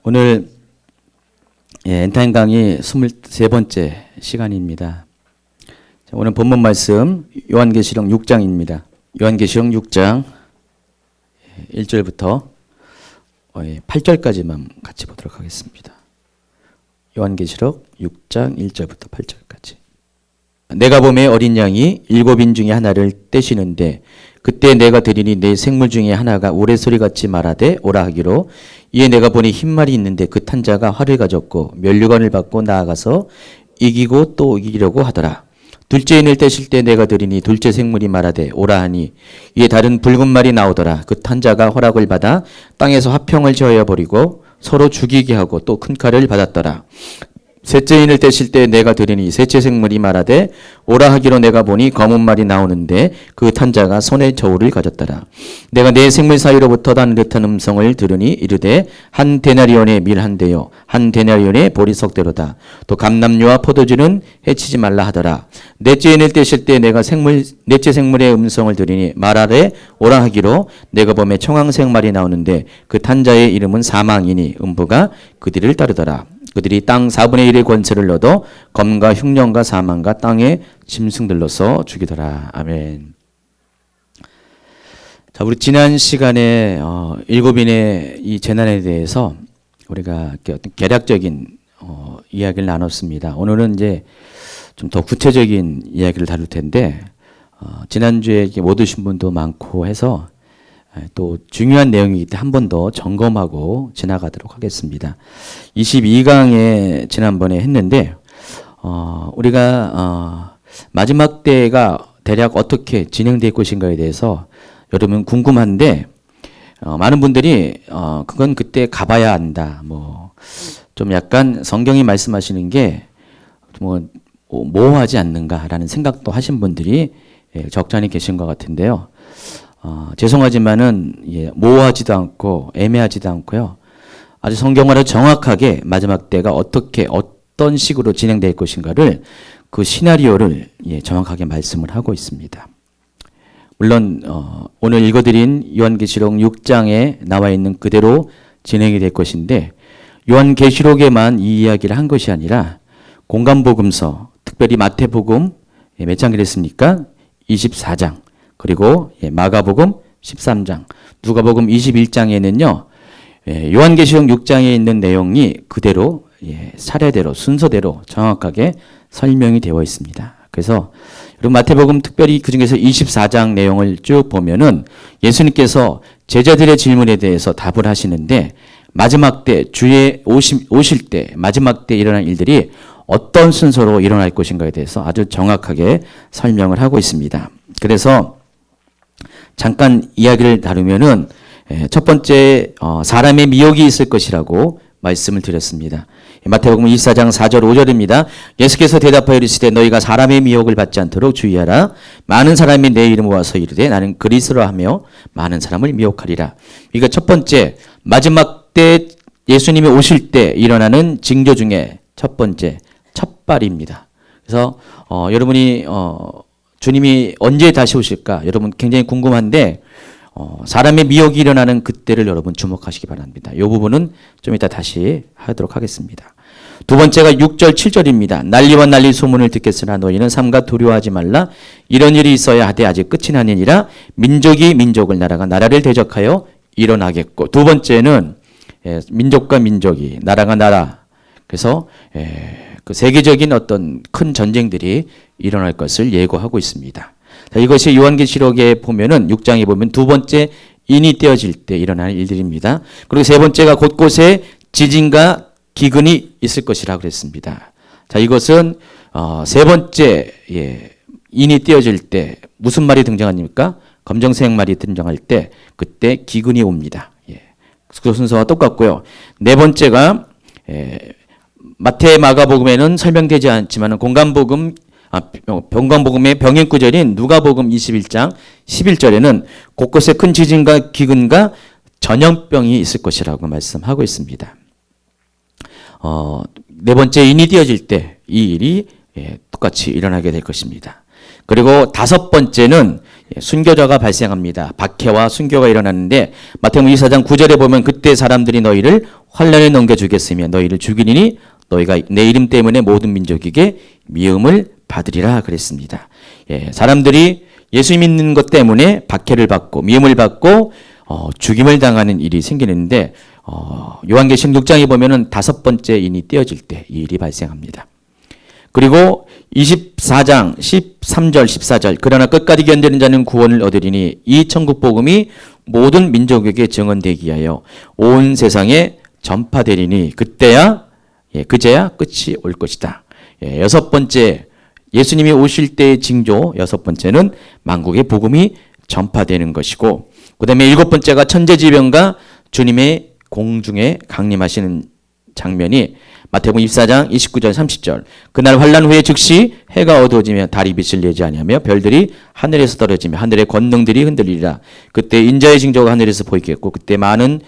오늘 엔타임 강의 23번째 시간입니다. 오늘 본문 말씀 요한계시록 6장입니다. 요한계시록 6장 1절부터 8절까지만 같이 보도록 하겠습니다. 요한계시록 6장 1절부터 8절까지. 내가 보매 어린 양이 7인 중에 하나를 떼시는데 그때 내가 들으니 내 생물 중에 하나가 우레소리같이 말하되 오라 하기로 이에 내가 보니 흰말이 있는데 그 탄 자가 활을 가졌고 면류관을 받고 나아가서 이기고 또 이기려고 하더라. 둘째 인을 떼실 때 내가 들으니 둘째 생물이 말하되 오라 하니 이에 다른 붉은 말이 나오더라. 그 탄 자가 허락을 받아 땅에서 화평을 저어 버리고 서로 죽이게 하고 또 큰 칼을 받았더라. 셋째 인을 떼실 때 내가 들으니 셋째 생물이 말하되 오라 하기로 내가 보니 검은 말이 나오는데 그 탄 자가 손에 저울을 가졌더라. 내가 네 생물 사이로부터 나는 듯한 음성을 들으니 이르되 한 데나리온의 밀 한 대요 한 데나리온의 보리석대로다. 또 감람류와 포도주는 해치지 말라 하더라. 넷째 인을 떼실 때 내가 넷째 생물의 음성을 들으니 말하되 오라 하기로 내가 보매 청황색 말이 나오는데 그 탄 자의 이름은 사망이니 음부가 그들을 따르더라. 그들이 땅 4분의 1의 권세를 얻어 검과 흉년과 사망과 땅의 짐승들로서 죽이더라. 아멘. 자, 우리 지난 시간에 일곱인의 이 재난에 대해서 우리가 어떤 개략적인 이야기를 나눴습니다. 오늘은 이제 좀 더 구체적인 이야기를 다룰 텐데 지난주에 못 오신 분도 많고 해서 또 중요한 내용이기 때문에 한 번 더 점검하고 지나가도록 하겠습니다. 22강에 지난번에 했는데 우리가 마지막 때가 대략 어떻게 진행될 것인가에 대해서 여러분 궁금한데 많은 분들이 그건 그때 가봐야 안다. 뭐 좀 약간 성경이 말씀하시는 게 뭐 모호하지 않는가라는 생각도 하신 분들이 적잖이 계신 것 같은데요. 죄송하지만은 모호하지도 않고 애매하지도 않고요. 아주 성경으로 정확하게 마지막 때가 어떤 식으로 진행될 것인가를 그 시나리오를 정확하게 말씀을 하고 있습니다. 물론 오늘 읽어드린 요한계시록 6장에 나와 있는 그대로 진행이 될 것인데 요한계시록에만 이 이야기를 한 것이 아니라 공간복음서, 특별히 마태복음 몇 장 그랬습니까? 24장. 그리고 마가복음 13장, 누가복음 21장에는요. 요한계시록 6장에 있는 내용이 그대로 사례대로 순서대로 정확하게 설명이 되어 있습니다. 그래서 여러분 마태복음 특별히 그중에서 24장 내용을 쭉 보면은 예수님께서 제자들의 질문에 대해서 답을 하시는데 마지막 때 주의 오실 때 마지막 때 일어날 일들이 어떤 순서로 일어날 것인가에 대해서 아주 정확하게 설명을 하고 있습니다. 그래서 잠깐 이야기를 다루면은 첫 번째 사람의 미혹이 있을 것이라고 말씀을 드렸습니다. 마태복음 24장 4절 5절입니다. 예수께서 대답하여 이르시되 너희가 사람의 미혹을 받지 않도록 주의하라. 많은 사람이 내 이름을 와서 이르되 나는 그리스도라 하며 많은 사람을 미혹하리라. 이거 첫 번째 마지막 때 예수님이 오실 때 일어나는 징조 중에 첫 번째 첫발입니다. 그래서 여러분이 주님이 언제 다시 오실까? 여러분 굉장히 궁금한데 사람의 미혹이 일어나는 그때를 여러분 주목하시기 바랍니다. 이 부분은 좀 이따 다시 하도록 하겠습니다. 두 번째가 6절 7절입니다. 난리와 난리 소문을 듣겠으나 너희는 삼가 두려워하지 말라. 이런 일이 있어야 하되 아직 끝이 아니니라. 민족이 민족을 나라가 나라를 대적하여 일어나겠고. 두 번째는 민족과 민족이 나라가 나라. 그래서 그 세계적인 어떤 큰 전쟁들이 일어날 것을 예고하고 있습니다. 자, 이것이 요한계시록에 보면은 6장에 보면 두 번째 인이 떼어질 때 일어나는 일들입니다. 그리고 세 번째가 곳곳에 지진과 기근이 있을 것이라고 그랬습니다. 자, 이것은 세 번째 인이 떼어질 때 무슨 말이 등장합니까? 검정색 말이 등장할 때 그때 기근이 옵니다. 그 순서와 똑같고요. 네 번째가 마태 마가복음에는 설명되지 않지만 병관복음의 병행구절인 누가복음 21장 11절에는 곳곳에 큰 지진과 기근과 전염병이 있을 것이라고 말씀하고 있습니다. 네 번째 인이 띄어질 때 이 일이 똑같이 일어나게 될 것입니다. 그리고 다섯 번째는 순교자가 발생합니다. 박해와 순교가 일어나는데 마태복음 24장 9절에 보면 그때 사람들이 너희를 환란에 넘겨주겠으며 너희를 죽이리니 너희가 내 이름 때문에 모든 민족에게 미움을 받으리라 그랬습니다. 사람들이 예수 믿는 것 때문에 박해를 받고 미움을 받고 죽임을 당하는 일이 생기는데 요한계시록 6장에 보면은 5번째 인이 떼어질 때 이 일이 발생합니다. 그리고 24장 13절 14절 그러나 끝까지 견디는 자는 구원을 얻으리니 이 천국 복음이 모든 민족에게 증언되기 위하여 온 세상에 전파되리니 그때야 그제야 끝이 올 것이다. 6번째 예수님이 오실 때의 징조 6번째는 만국의 복음이 전파되는 것이고 그다음에 7번째가 천재지변과 주님의 공중에 강림하시는 장면이 마태복음 24장 29절 30절 그날 환란 후에 즉시 해가 어두워지며 달이 빛을 내지 아니하며 별들이 하늘에서 떨어지며 하늘의 권능들이 흔들리리라. 그때 인자의 징조가 하늘에서 보이겠고 그때 많은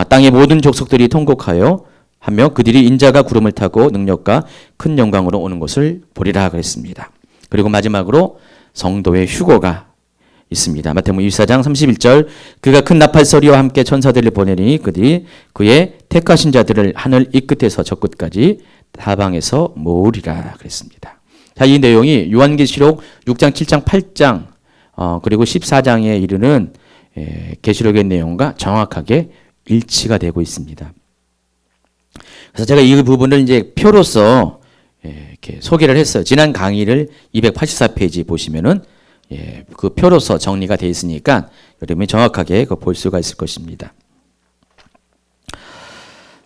땅의 모든 족속들이 통곡하여 하며 그들이 인자가 구름을 타고 능력과 큰 영광으로 오는 것을 보리라 그랬습니다. 그리고 마지막으로 성도의 휴거가 있습니다. 마태복음 24장 31절 그가 큰 나팔 소리와 함께 천사들을 보내리니 그들이 그의 택하신 자들을 하늘 이 끝에서 저 끝까지 사방에서 모으리라 그랬습니다. 자, 이 내용이 요한계시록 6장, 7장, 8장 그리고 14장에 이르는 계시록의 내용과 정확하게 일치가 되고 있습니다. 그래서 제가 이 부분을 이제 표로서 이렇게 소개를 했어요. 지난 강의를 284페이지 보시면은 그 표로서 정리가 되어 있으니까 여러분이 정확하게 볼 수가 있을 것입니다.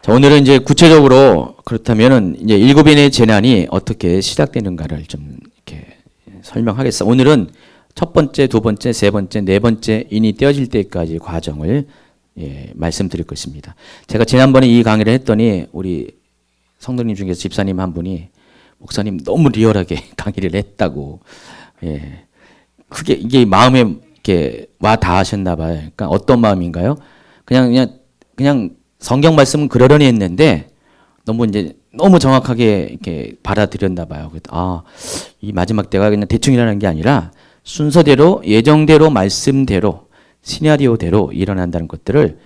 자, 오늘은 이제 구체적으로 그렇다면은 이제 7인의 재난이 어떻게 시작되는가를 좀 이렇게 설명하겠습니다. 오늘은 첫 번째, 두 번째, 세 번째, 네 번째 인이 떼어질 때까지 과정을 말씀드릴 것입니다. 제가 지난번에 이 강의를 했더니 우리 성도님 중에서 집사님 한 분이 목사님 너무 리얼하게 강의를 했다고 크게 이게 마음에 이렇게 와 닿으셨나 봐요. 그러니까 어떤 마음인가요? 그냥 성경 말씀은 그러려니 했는데 너무 정확하게 이렇게 받아들였나 봐요. 이 마지막 때가 그냥 대충 일어나는 게 아니라 순서대로 예정대로 말씀대로 시나리오대로 일어난다는 것들을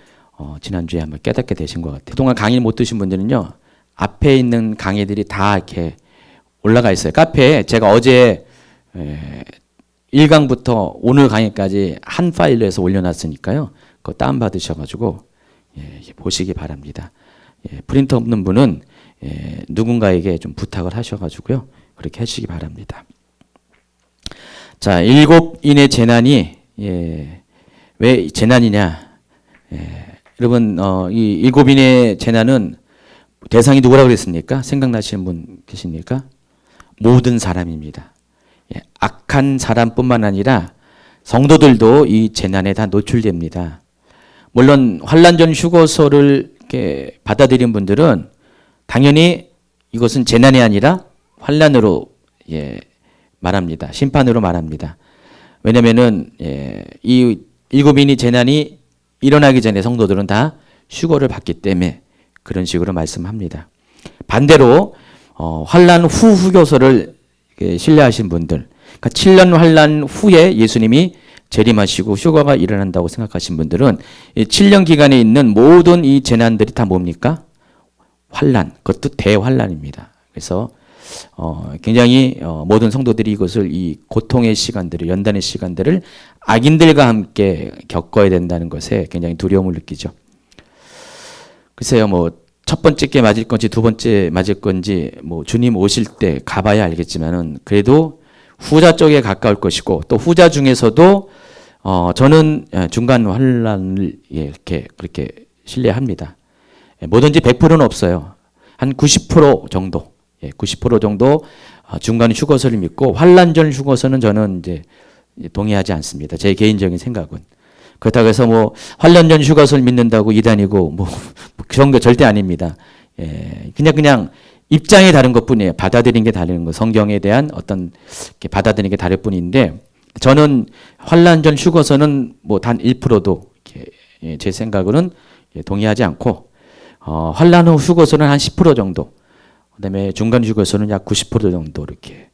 지난주에 한번 깨닫게 되신 것 같아요. 그동안 강의를 못 드신 분들은요. 앞에 있는 강의들이 다 이렇게 올라가 있어요. 카페에 제가 어제 1강부터 오늘 강의까지 한 파일로 해서 올려놨으니까요. 그거 다운받으셔가지고 보시기 바랍니다. 프린터 없는 분은 누군가에게 좀 부탁을 하셔가지고요. 그렇게 하시기 바랍니다. 자, 7인의 재난이 왜 재난이냐? 여러분 이 7인의 재난은 대상이 누구라고 그랬습니까? 생각나시는 분 계십니까? 모든 사람입니다. 악한 사람뿐만 아니라 성도들도 이 재난에 다 노출됩니다. 물론 환난전 휴거서를 이렇게 받아들인 분들은 당연히 이것은 재난이 아니라 환난으로 말합니다. 심판으로 말합니다. 왜냐면은 이 7인의 재난이 일어나기 전에 성도들은 다 휴거를 받기 때문에 그런 식으로 말씀합니다. 반대로 환난 후 휴거서를 신뢰하신 분들, 그러니까 7년 환난 후에 예수님이 재림하시고 휴거가 일어난다고 생각하신 분들은 이 7년 기간에 있는 모든 이 재난들이 다 뭡니까? 환난, 그것도 대환난입니다. 그래서 굉장히 모든 성도들이 이것을 이 고통의 시간들을 연단의 시간들을 악인들과 함께 겪어야 된다는 것에 굉장히 두려움을 느끼죠. 글쎄요, 첫 번째 게 맞을 건지 두 번째 맞을 건지 주님 오실 때 가봐야 알겠지만은 그래도 후자 쪽에 가까울 것이고 또 후자 중에서도 저는 중간 환란을 이렇게 그렇게 신뢰합니다. 뭐든지 100%는 없어요. 한 90% 정도, 90% 정도 중간 휴거서를 믿고 환란 전 휴거서는 저는 이제 동의하지 않습니다. 제 개인적인 생각은. 그렇다고 해서 환란 전 휴거서를 믿는다고 이단이고 그런 거 절대 아닙니다. 그냥 입장이 다른 것뿐이에요. 받아들이는 게 다른 거. 성경에 대한 어떤 받아들이는 게 다를 뿐인데 저는 환란 전 휴거서는 단 1%도 제 생각으로는 동의하지 않고 환란 후 휴거서는 한 10% 정도, 그다음에 중간 휴거서는 약 90% 정도 이렇게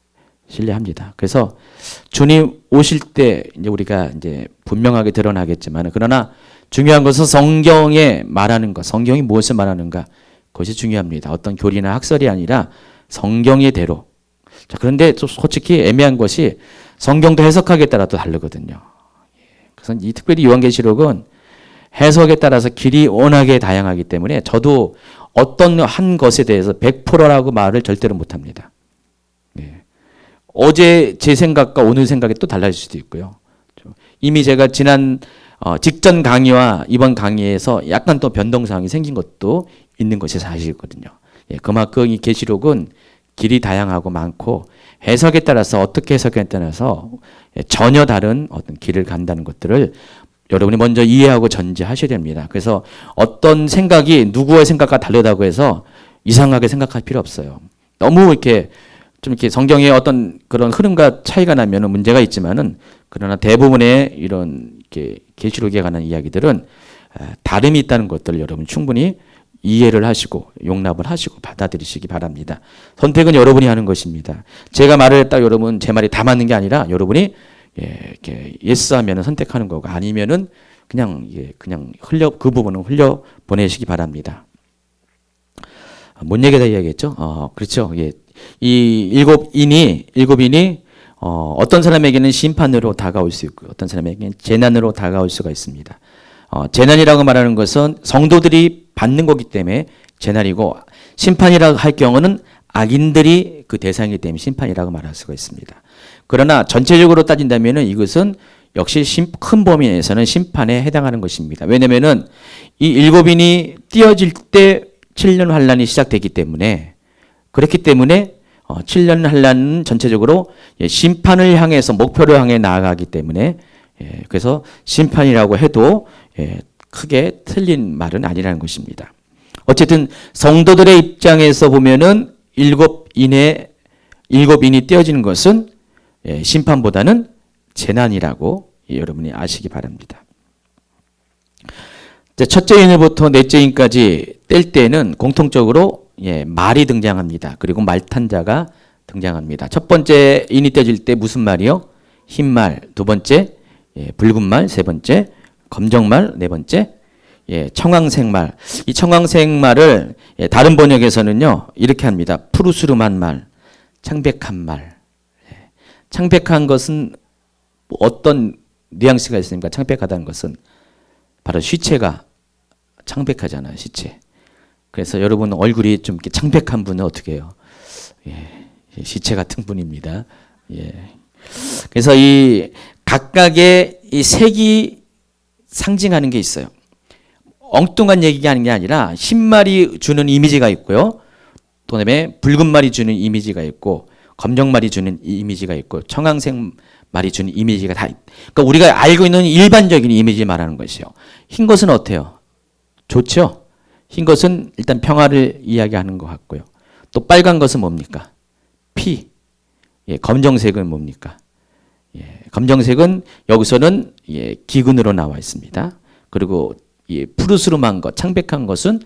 신뢰합니다. 그래서 주님 오실 때 이제 우리가 이제 분명하게 드러나겠지만, 그러나 중요한 것은 성경에 말하는 것, 성경이 무엇을 말하는가, 그것이 중요합니다. 어떤 교리나 학설이 아니라 성경의 대로. 자, 그런데 좀 솔직히 애매한 것이 성경도 해석하기에 따라 또 다르거든요. 그래서 이 특별히 요한계시록은 해석에 따라서 길이 워낙에 다양하기 때문에 저도 어떤 한 것에 대해서 100%라고 말을 절대로 못합니다. 네. 어제 제 생각과 오늘 생각이 또 달라질 수도 있고요. 이미 제가 지난 직전 강의와 이번 강의에서 약간 또 변동사항이 생긴 것도 있는 것이 사실이거든요. 예, 그만큼 이 계시록은 길이 다양하고 많고 해석에 따라서 어떻게 해석에 따라서 전혀 다른 어떤 길을 간다는 것들을 여러분이 먼저 이해하고 전제하셔야 됩니다. 그래서 어떤 생각이 누구의 생각과 다르다고 해서 이상하게 생각할 필요 없어요. 너무 이렇게 좀 이렇게 성경의 어떤 그런 흐름과 차이가 나면은 문제가 있지만은, 그러나 대부분의 이런 이렇게 계시록에 관한 이야기들은 다름이 있다는 것들을 여러분 충분히 이해를 하시고 용납을 하시고 받아들이시기 바랍니다. 선택은 여러분이 하는 것입니다. 제가 말을 했다 여러분 제 말이 다 맞는 게 아니라 여러분이 이렇게 예스 하면은 선택하는 거고, 아니면은 그냥 그냥 그 부분은 흘려 보내시기 바랍니다. 뭔 얘기다 이야기했죠? 그렇죠. 예. 이 일곱 인이 어떤 사람에게는 심판으로 다가올 수 있고 어떤 사람에게는 재난으로 다가올 수가 있습니다. 재난이라고 말하는 것은 성도들이 받는 거기 때문에 재난이고, 심판이라고 할 경우는 악인들이 그 대상이기 때문에 심판이라고 말할 수가 있습니다. 그러나 전체적으로 따진다면 이것은 역시 큰 범위에서는 심판에 해당하는 것입니다. 왜냐하면 이 일곱인이 띄어질 때 7년 환란이 시작되기 때문에, 그렇기 때문에 7년 환란은 전체적으로 심판을 향해서 목표를 향해 나아가기 때문에, 그래서 심판이라고 해도 크게 틀린 말은 아니라는 것입니다. 어쨌든 성도들의 입장에서 보면은 일곱인이 띄어지는 것은 심판보다는 재난이라고 여러분이 아시기 바랍니다. 첫째 인으로부터 넷째 인까지 뗄 때는 공통적으로 말이 등장합니다. 그리고 말탄자가 등장합니다. 첫 번째 인이 떼질 때 무슨 말이요? 흰말, 두 번째 붉은 말, 세 번째 검정말, 네 번째 청황색 말. 이 청황색 말을 다른 번역에서는요 이렇게 합니다. 푸르스름한 말, 창백한 말. 창백한 것은 어떤 뉘앙스가 있습니까? 창백하다는 것은 바로 시체가 창백하잖아요. 시체. 그래서 여러분 얼굴이 좀 이렇게 창백한 분은 어떻게 해요? 시체 같은 분입니다. 그래서 이 각각의 이 색이 상징하는 게 있어요. 엉뚱한 얘기가 하는 게 아니라 흰말이 주는 이미지가 있고요. 또 그다음에 붉은 말이 주는 이미지가 있고, 검정말이 주는 이미지가 있고, 청황색 말이 주는 이미지가 다 그러니까 우리가 알고 있는 일반적인 이미지 말하는 것이요. 흰 것은 어때요? 좋죠? 흰 것은 일단 평화를 이야기하는 것 같고요. 또 빨간 것은 뭡니까? 피. 검정색은 뭡니까? 검정색은 여기서는 기근으로 나와 있습니다. 그리고 푸르스름한 것, 창백한 것은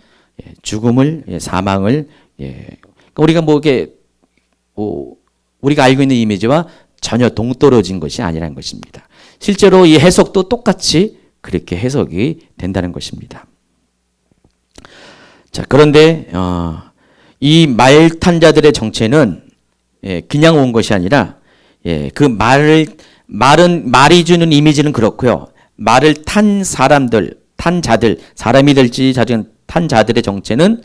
죽음을, 사망을, 그러니까 우리가 우리가 알고 있는 이미지와 전혀 동떨어진 것이 아니라는 것입니다. 실제로 이 해석도 똑같이 그렇게 해석이 된다는 것입니다. 자, 그런데 이 말탄자들의 정체는 그냥 온 것이 아니라 그 말이 주는 이미지는 그렇고요. 말을 탄 자들, 사람이 될지 탄 자들의 정체는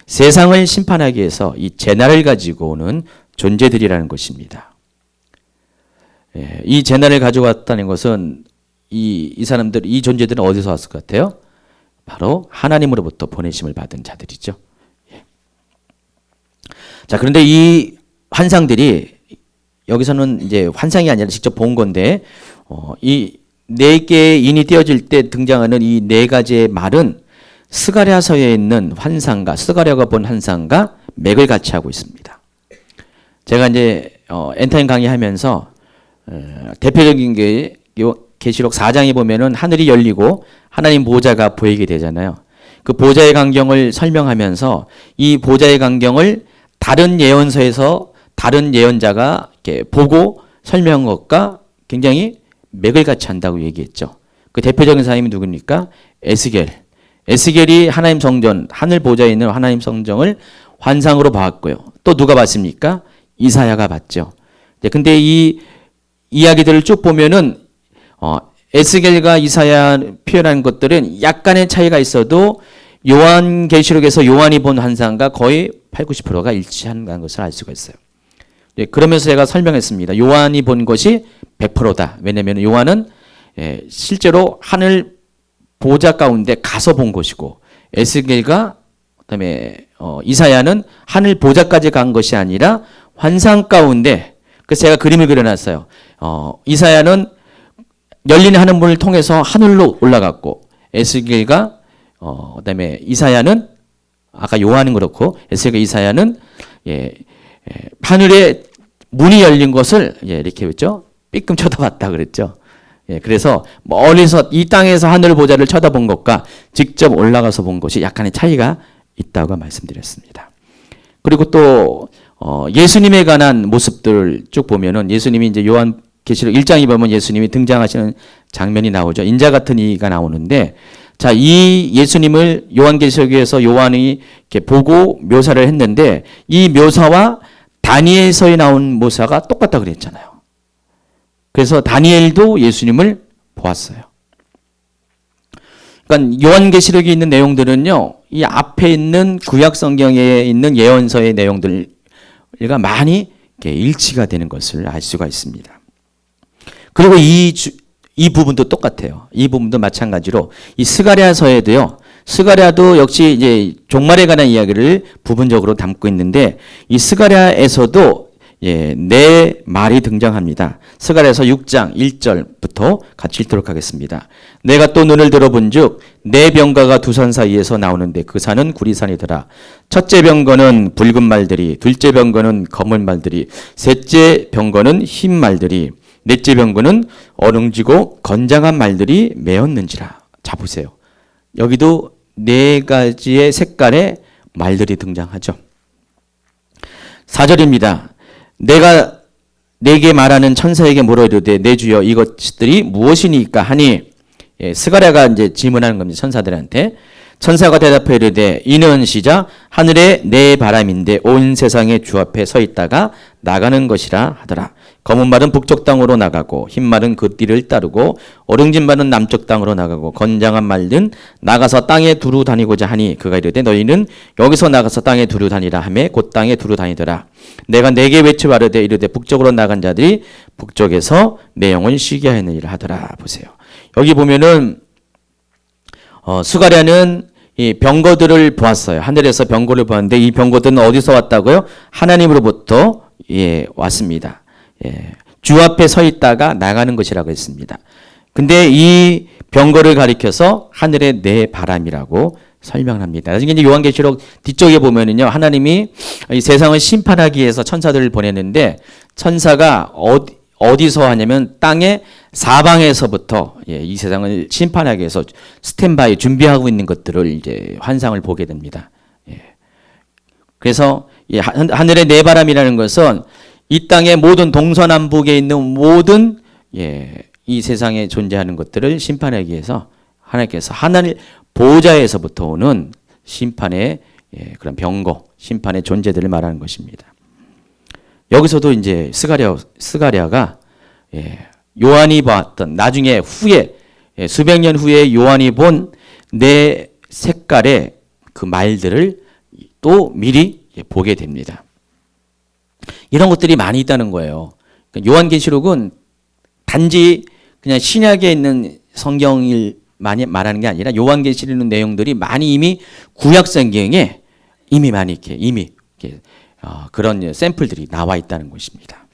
세상을 심판하기 위해서 이 재난을 가지고 오는 존재들이라는 것입니다. 이 재난을 가지고 왔다는 것은 이 사람들, 이 존재들은 어디서 왔을 것 같아요? 바로 하나님으로부터 보내심을 받은 자들이죠. 자, 그런데 이 환상들이 여기서는 이제 환상이 아니라 직접 본 건데, 이 네 개의 인이 띄어질 때 등장하는 이 네 가지의 말은 스가랴서에 있는 환상과 스가랴가 본 환상과 맥을 같이 하고 있습니다. 제가 이제 엔타임 강의하면서 대표적인 게 계시록 4장에 보면은 하늘이 열리고 하나님 보좌가 보이게 되잖아요. 그 보좌의 광경을 설명하면서 이 보좌의 광경을 다른 예언서에서 다른 예언자가 이렇게 보고 설명한 것과 굉장히 맥을 같이 한다고 얘기했죠. 그 대표적인 사람이 누굽니까? 에스겔. 에스겔이 하나님 성전, 하늘 보좌에 있는 하나님 성전을 환상으로 봤고요. 또 누가 봤습니까? 이사야가 봤죠. 근데 이 이야기들을 쭉 보면은 에스겔과 이사야 표현한 것들은 약간의 차이가 있어도 요한계시록에서 요한이 본 환상과 거의 8, 90%가 일치한다는 것을 알 수가 있어요. 그러면서 제가 설명했습니다. 요한이 본 것이 100%다. 왜냐하면 요한은 실제로 하늘 보좌 가운데 가서 본 것이고 에스겔과 그다음에 이사야는 하늘 보좌까지 간 것이 아니라 환상 가운데, 그래서 제가 그림을 그려놨어요. 이사야는 열린 하늘 문을 통해서 하늘로 올라갔고 에스겔과 그다음에 이사야는 아까 요한은 그렇고 에스겔과 이사야는 하늘에 문이 열린 것을 이렇게 했죠. 삐끔 쳐다봤다 그랬죠. 그래서 멀리서 이 땅에서 하늘 보좌를 쳐다본 것과 직접 올라가서 본 것이 약간의 차이가 있다고 말씀드렸습니다. 그리고 또 예수님에 관한 모습들을 쭉 보면은 예수님이 이제 요한계시록 1장에 보면 예수님이 등장하시는 장면이 나오죠. 인자 같은 이가 나오는데, 자, 이 예수님을 요한계시록에서 요한이 이렇게 보고 묘사를 했는데 이 묘사와 다니엘서에 나온 묘사가 똑같다 그랬잖아요. 그래서 다니엘도 예수님을 보았어요. 그러니까 요한계시록에 있는 내용들은요, 이 앞에 있는 구약 성경에 있는 예언서의 내용들과 많이 일치가 되는 것을 알 수가 있습니다. 그리고 이 부분도 똑같아요. 이 부분도 마찬가지로 이 스가랴서에도요. 스가랴도 역시 이제 종말에 관한 이야기를 부분적으로 담고 있는데 이 스가랴에서도 네 말이 등장합니다. 스가랴서 6장 1절부터 같이 읽도록 하겠습니다. 내가 또 눈을 들어본즉 네 병거가 두 산 사이에서 나오는데 그 산은 구리산이더라. 첫째 병거는 붉은 말들이, 둘째 병거는 검은 말들이, 셋째 병거는 흰 말들이, 넷째 병거는 어릉지고 건장한 말들이 메었는지라. 자 보세요. 여기도 네 가지의 색깔의 말들이 등장하죠. 4절입니다. 내가 내게 말하는 천사에게 물어 이르되 내 주여 이것들이 무엇이니까 하니, 스가랴가 이제 질문하는 겁니다. 천사들한테. 천사가 대답해 이르되 이는 시작 하늘에 내 바람인데 온 세상의 주 앞에 서 있다가 나가는 것이라 하더라. 검은 말은 북쪽 땅으로 나가고 흰 말은 그 띠를 따르고 어릉진 말은 남쪽 땅으로 나가고 건장한 말은 나가서 땅에 두루 다니고자 하니 그가 이르되 너희는 여기서 나가서 땅에 두루 다니라 하매 곧 땅에 두루 다니더라. 내가 내게 외쳐 가르되 이르되 북쪽으로 나간 자들이 북쪽에서 내 영을 쉬게 하느니라 하더라. 보세요. 여기 보면은 스가랴는 이 병거들을 보았어요. 하늘에서 병거를 보았는데 이 병거들은 어디서 왔다고요? 하나님으로부터 왔습니다. 주 앞에 서 있다가 나가는 것이라고 했습니다. 근데 이 병거를 가리켜서 하늘의 내 바람이라고 설명합니다. 나중에 이제 요한계시록 뒤쪽에 보면은요, 하나님이 이 세상을 심판하기 위해서 천사들을 보냈는데 천사가 어디서 하냐면 땅의 사방에서부터 이 세상을 심판하기 위해서 스탠바이 준비하고 있는 것들을 이제 환상을 보게 됩니다. 그래서 하늘의 내 바람이라는 것은 이 땅의 모든 동서남북에 있는 모든 이 세상에 존재하는 것들을 심판하기 위해서 하나님께서 하늘 보좌에서부터 오는 심판의 그런 병거, 심판의 존재들을 말하는 것입니다. 여기서도 이제 스가랴가 요한이 봤던 나중에 후에 수백 년 후에 요한이 본 네 색깔의 그 말들을 또 미리 보게 됩니다. 이런 것들이 많이 있다는 거예요. 요한계시록은 단지 그냥 신약에 있는 성경을 많이 말하는 게 아니라 요한계시록 내용들이 많이 이미 구약 성경에 이미 많이 이렇게 그런 샘플들이 나와 있다는 것입니다.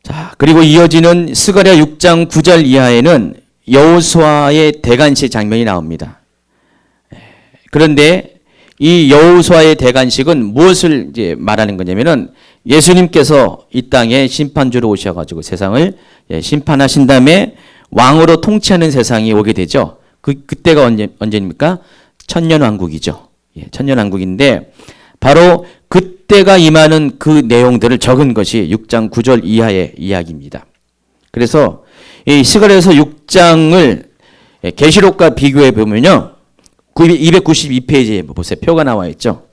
자, 그리고 이어지는 스가랴 6장 9절 이하에는 여호수아의 대관식 장면이 나옵니다. 그런데 이 여호수아의 대관식은 무엇을 이제 말하는 거냐면은 예수님께서 이 땅에 심판주로 오셔가지고 세상을 심판하신 다음에 왕으로 통치하는 세상이 오게 되죠. 그때가 언제입니까? 천년왕국이죠. 천년왕국인데 바로 그때가 임하는 그 내용들을 적은 것이 6장 9절 이하의 이야기입니다. 그래서 이 스가랴서 6장을 계시록과 비교해 보면요. 292페이지에 보세요. 표가 나와 있죠.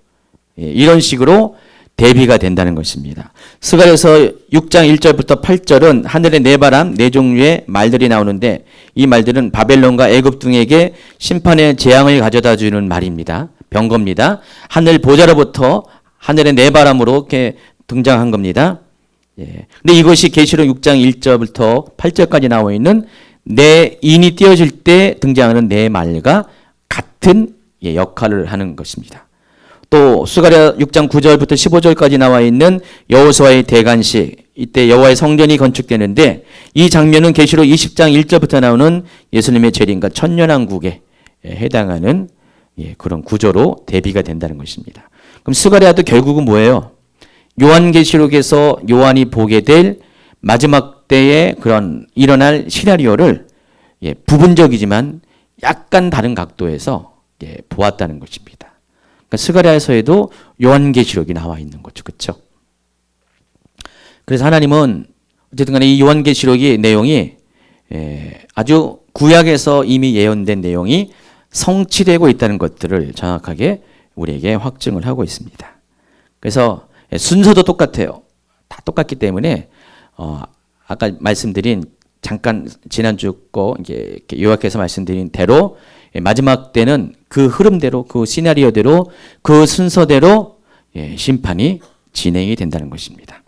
이런 식으로 대비가 된다는 것입니다. 스가랴서 6장 1절부터 8절은 하늘의 네 바람, 네 종류의 말들이 나오는데 이 말들은 바벨론과 애굽 등에게 심판의 재앙을 가져다 주는 말입니다. 병거입니다. 하늘 보좌로부터 하늘의 네 바람으로 이렇게 등장한 겁니다. 근데 이것이 계시록 6장 1절부터 8절까지 나와 있는 네 인이 띄어질 때 등장하는 네 말과 같은 역할을 하는 것입니다. 또 스가랴 6장 9절부터 15절까지 나와 있는 여호수아의 대관식, 이때 여호와의 성전이 건축되는데 이 장면은 계시록 20장 1절부터 나오는 예수님의 재림과 천년왕국에 해당하는 그런 구조로 대비가 된다는 것입니다. 그럼 스가랴도 결국은 뭐예요? 요한계시록에서 요한이 보게 될 마지막 때의 그런 일어날 시나리오를 부분적이지만 약간 다른 각도에서 보았다는 것입니다. 그러니까 스가랴에서에도 요한계시록이 나와 있는 거죠. 그렇죠? 그래서 하나님은 어쨌든 간에 이 요한계시록의 내용이 아주 구약에서 이미 예언된 내용이 성취되고 있다는 것들을 정확하게 우리에게 확증을 하고 있습니다. 그래서 순서도 똑같아요. 다 똑같기 때문에 아까 말씀드린 잠깐 지난주 거 이제 요약해서 말씀드린 대로 마지막 때는 그 흐름대로 그 시나리오대로 그 순서대로 심판이 진행이 된다는 것입니다.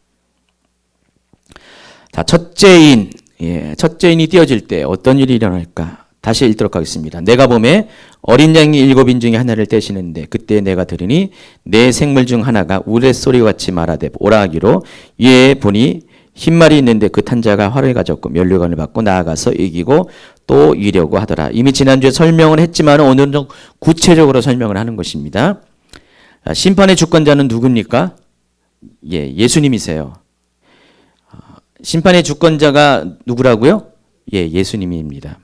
자, 첫째인이 띄어질 때 어떤 일이 일어날까? 다시 읽도록 하겠습니다. 내가 보매 어린 양이 7인 중에 하나를 떼시는데 그때 내가 들으니 내 생물 중 하나가 우레소리와 같이 말하되 오라 하기로 이에 보니 흰말이 있는데 그 탄자가 활을 가졌고 면류관을 받고 나아가서 이기고 또 이려고 하더라. 이미 지난주에 설명을 했지만 오늘은 좀 구체적으로 설명을 하는 것입니다. 심판의 주권자는 누굽니까? 예수님이세요. 심판의 주권자가 누구라고요? 예수님입니다.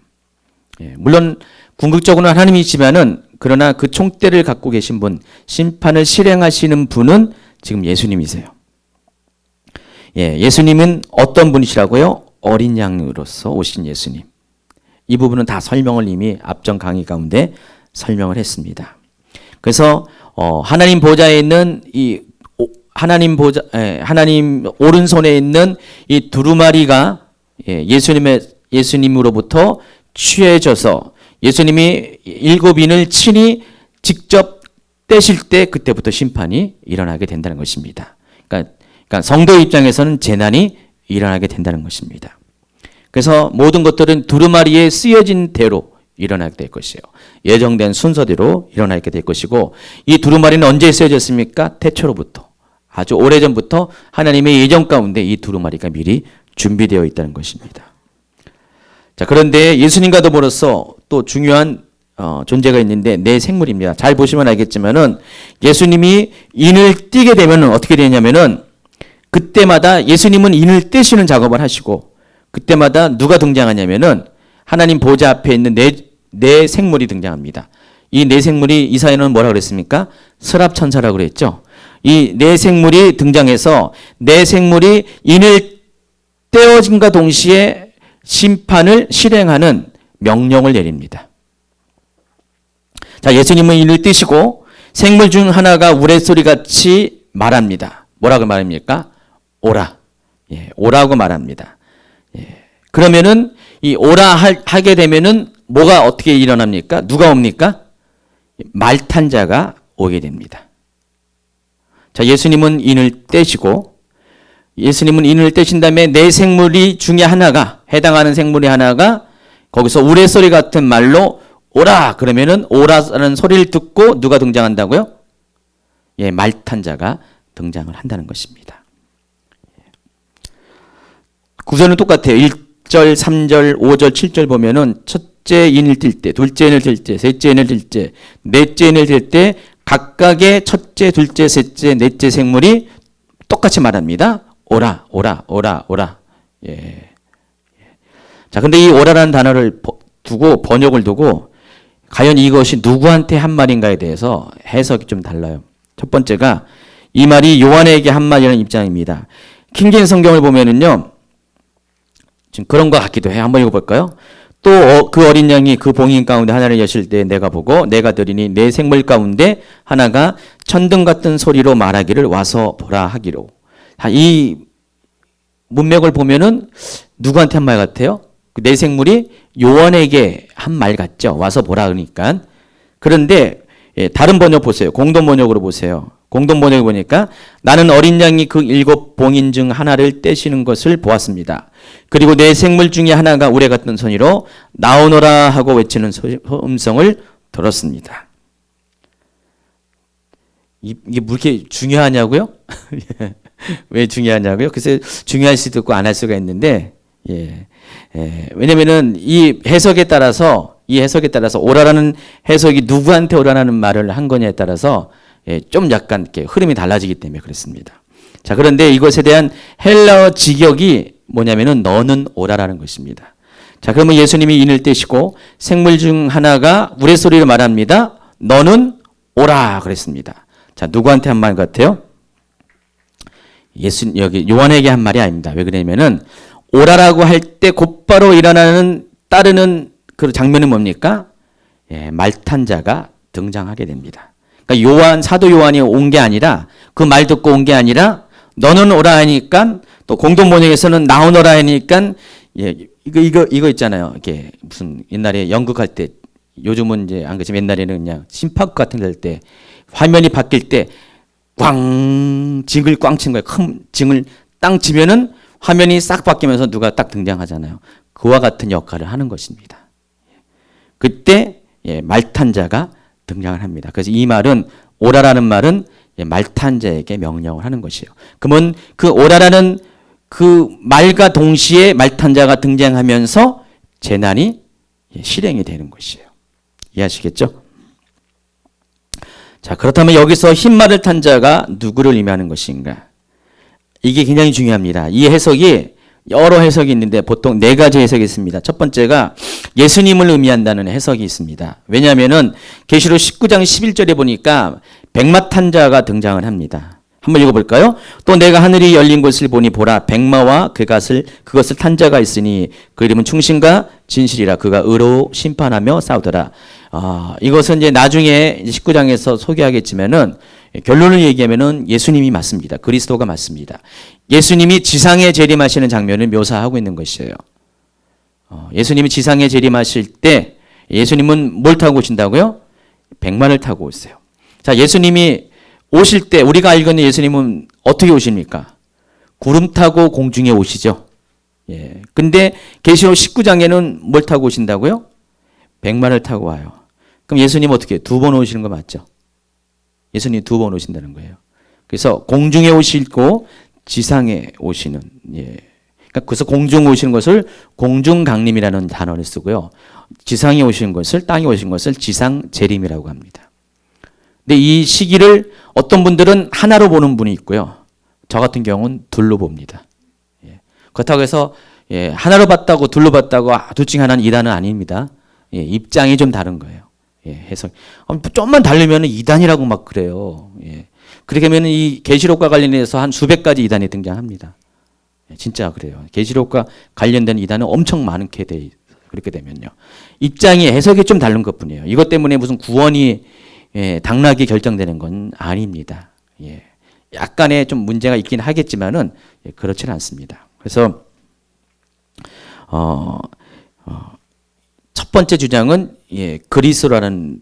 물론 궁극적으로는 하나님이시지만은 그러나 그 총대를 갖고 계신 분, 심판을 실행하시는 분은 지금 예수님이세요. 예수님은 어떤 분이시라고요? 어린 양으로서 오신 예수님. 이 부분은 다 설명을 이미 앞전 강의 가운데 설명을 했습니다. 그래서 하나님 보좌에 있는 이 하나님 오른손에 있는 이 두루마리가 예수님으로부터 취해져서 예수님이 7인을 친히 직접 떼실 때 그때부터 심판이 일어나게 된다는 것입니다. 그러니까 성도 입장에서는 재난이 일어나게 된다는 것입니다. 그래서 모든 것들은 두루마리에 쓰여진 대로 일어나게 될 것이에요. 예정된 순서대로 일어나게 될 것이고 이 두루마리는 언제 쓰여졌습니까? 태초로부터. 아주 오래전부터 하나님의 예정 가운데 이 두루마리가 미리 준비되어 있다는 것입니다. 자, 그런데 예수님과 더불어서 또 중요한 존재가 있는데 내 생물입니다. 잘 보시면 알겠지만은 예수님이 인을 띄게 되면 어떻게 되냐면은 그때마다 예수님은 인을 떼시는 작업을 하시고 그때마다 누가 등장하냐면은 하나님 보좌 앞에 있는 네 생물이 등장합니다. 이 네 생물이 이사야는 뭐라고 그랬습니까? 서랍천사라고 그랬죠. 이 네 생물이 등장해서 네 생물이 인을 떼어짐과 동시에 심판을 실행하는 명령을 내립니다. 자, 예수님은 인을 떼시고 생물 중 하나가 우레소리 같이 말합니다. 뭐라고 말합니까? 오라. 오라고 말합니다. 그러면은 이 오라 하게 되면은 뭐가 어떻게 일어납니까? 누가 옵니까? 말탄 자가 오게 됩니다. 자, 예수님은 인을 떼시고 예수님은 인을 떼신 다음에 네 생물이 중에 하나가 해당하는 생물이 하나가 거기서 우레소리 같은 말로 오라 그러면은 오라라는 소리를 듣고 누가 등장한다고요? 말탄 자가 등장을 한다는 것입니다. 구절은 똑같아요. 1절, 3절, 5절, 7절 보면은 첫째 인을 띨 때, 둘째 인을 띨 때, 셋째 인을 띨 때, 넷째 인을 띨 때 각각의 첫째, 둘째, 셋째, 넷째 생물이 똑같이 말합니다. 오라, 오라, 오라, 오라. 자, 근데 이 오라라는 단어를 두고 번역을 두고 과연 이것이 누구한테 한 말인가에 대해서 해석이 좀 달라요. 첫 번째가 이 말이 요한에게 한 말이라는 입장입니다. 킹제임스 성경을 보면은요, 지금 그런 것 같기도 해요. 한번 읽어볼까요? 또 그 어린 양이 그 봉인 가운데 하나를 여실 때 내가 보고 내가 들으니 내 생물 가운데 하나가 천둥 같은 소리로 말하기를 와서 보라 하기로. 이 문맥을 보면은 누구한테 한 말 같아요? 내 생물이 요한에게 한 말 같죠. 와서 보라 그러니까. 그런데 다른 번역 보세요. 공동 번역으로 보세요. 공동 번역을 보니까 나는 어린 양이 그 7 봉인 중 하나를 떼시는 것을 보았습니다. 그리고 내 생물 중에 하나가 우레 같은 소리로 나오너라 하고 외치는 음성을 들었습니다. 이게 뭐 이렇게 중요하냐고요? 왜 중요하냐고요? 글쎄 중요할 수도 있고 안 할 수가 있는데, 왜냐면은 이 해석에 따라서 오라라는 해석이 누구한테 오라라는 말을 한 거냐에 따라서 좀 약간 이렇게 흐름이 달라지기 때문에 그렇습니다. 자, 그런데 이것에 대한 헬라어 직역이 뭐냐면은 너는 오라라는 것입니다. 자, 그러면 예수님이 인을 떼시고 생물 중 하나가 우레소리로 말합니다. 너는 오라 그랬습니다. 자, 누구한테 한 말 같아요? 여기 요한에게 한 말이 아닙니다. 왜 그러냐면은 오라라고 할 때 곧바로 일어나는 따르는 그 장면은 뭡니까? 말 탄 자가 등장하게 됩니다. 그러니까 사도 요한이 온 게 아니라 그 말 듣고 온 게 아니라 너는 오라 하니까 또 공동 번역에서는 나오너라 하니까 이거 있잖아요. 이게 무슨 옛날에 연극할 때 요즘은 이제 안 그렇지만 옛날에는 그냥 심파극 같은 데 할 때 화면이 바뀔 때 꽝 징을 꽝 친 거예요. 큰 징을 땅 치면은 화면이 싹 바뀌면서 누가 딱 등장하잖아요. 그와 같은 역할을 하는 것입니다. 그때 말탄 자가 등장을 합니다. 그래서 이 말은 오라라는 말은 말탄 자에게 명령을 하는 것이에요. 그러면 그 오라라는 그 말과 동시에 말탄 자가 등장하면서 재난이 실행이 되는 것이에요. 이해하시겠죠? 자, 그렇다면 여기서 흰말을 탄 자가 누구를 의미하는 것인가? 이게 굉장히 중요합니다. 이 해석이 여러 해석이 있는데 보통 4가지 해석이 있습니다. 첫 번째가 예수님을 의미한다는 해석이 있습니다. 왜냐하면은 계시록 19장 11절에 보니까 백마 탄 자가 등장을 합니다. 한번 읽어볼까요? 또 내가 하늘이 열린 것을 보니 보라 백마와 그것을 탄 자가 있으니 그 이름은 충신과 진실이라 그가 의로 심판하며 싸우더라. 이것은 이제 나중에 19장에서 소개하겠지만은 결론을 얘기하면은 예수님이 맞습니다. 그리스도가 맞습니다. 예수님이 지상에 재림하시는 장면을 묘사하고 있는 것이에요. 예수님이 지상에 재림하실 때 예수님은 뭘 타고 오신다고요? 백마를 타고 오세요. 자, 예수님이 오실 때 우리가 알고 있는 예수님은 어떻게 오십니까? 구름 타고 공중에 오시죠. 근데 계시록 19장에는 뭘 타고 오신다고요? 백마를 타고 와요. 그럼 예수님 어떻게 2번 오시는 거 맞죠? 예수님 2번 오신다는 거예요. 그래서 공중에 오시고 지상에 오시는, 그러니까 그래서 공중 오시는 것을 공중강림이라는 단어를 쓰고요. 지상에 오시는 것을, 땅에 오신 것을 지상재림이라고 합니다. 근데 이 시기를 어떤 분들은 하나로 보는 분이 있고요. 저 같은 경우는 둘로 봅니다. 그렇다고 해서 하나로 봤다고 둘로 봤다고 둘 중 하나는 이단은 아닙니다. 입장이 좀 다른 거예요. 해석. 좀만 다르면 이단이라고 막 그래요. 그렇게 하면 이 계시록과 관련해서 한 수백 가지 이단이 등장합니다. 진짜 그래요. 계시록과 관련된 이단은 엄청 많게 돼 그렇게 되면요. 입장이 해석이 좀 다른 것뿐이에요. 이것 때문에 무슨 구원이 당락이 결정되는 건 아닙니다. 약간의 좀 문제가 있긴 하겠지만은 그렇지는 않습니다. 그래서 첫 번째 주장은 그리스도라는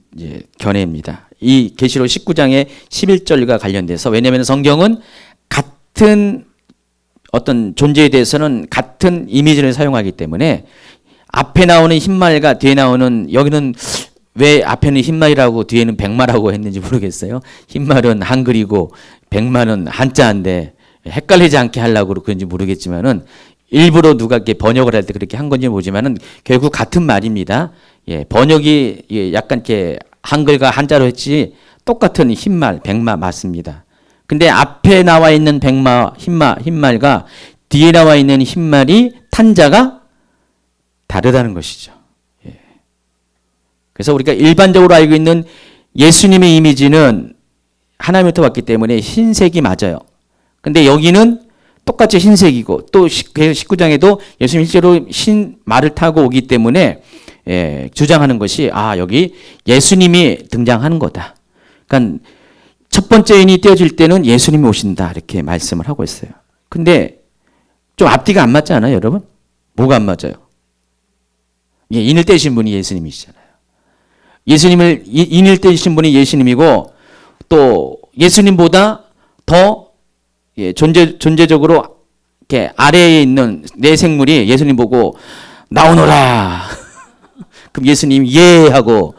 견해입니다. 이 계시록 19장의 11절과 관련돼서 왜냐하면 성경은 같은 어떤 존재에 대해서는 같은 이미지를 사용하기 때문에 앞에 나오는 흰말과 뒤에 나오는 여기는 왜 앞에는 흰말이라고 뒤에는 백마라고 했는지 모르겠어요. 흰말은 한글이고 백마는 한자인데 헷갈리지 않게 하려고 그런지 모르겠지만은 일부러 누가 이렇게 번역을 할 때 그렇게 한 건지 모르지만은 결국 같은 말입니다. 번역이 약간 이렇게 한글과 한자로 했지 똑같은 흰말, 백마 맞습니다. 근데 앞에 나와 있는 백마, 흰말과 뒤에 나와 있는 흰말이 탄자가 다르다는 것이죠. 그래서 우리가 일반적으로 알고 있는 예수님의 이미지는 하나님부터 왔기 때문에 흰색이 맞아요. 근데 여기는 똑같이 흰색이고 또 19장에도 예수님이 실제로 흰 말을 타고 오기 때문에 주장하는 것이 여기 예수님이 등장하는 거다. 그러니까 첫 번째 인이 떼어질 때는 예수님이 오신다 이렇게 말씀을 하고 있어요. 근데 좀 앞뒤가 안 맞지 않아요, 여러분? 뭐가 안 맞아요? 인을 떼신 분이 예수님이시잖아요. 인을 떼신 분이 예수님이고 또 예수님보다 더 존재적으로 이렇게 아래에 있는 내 생물이 예수님 보고 나오너라. 그럼 예수님 예 하고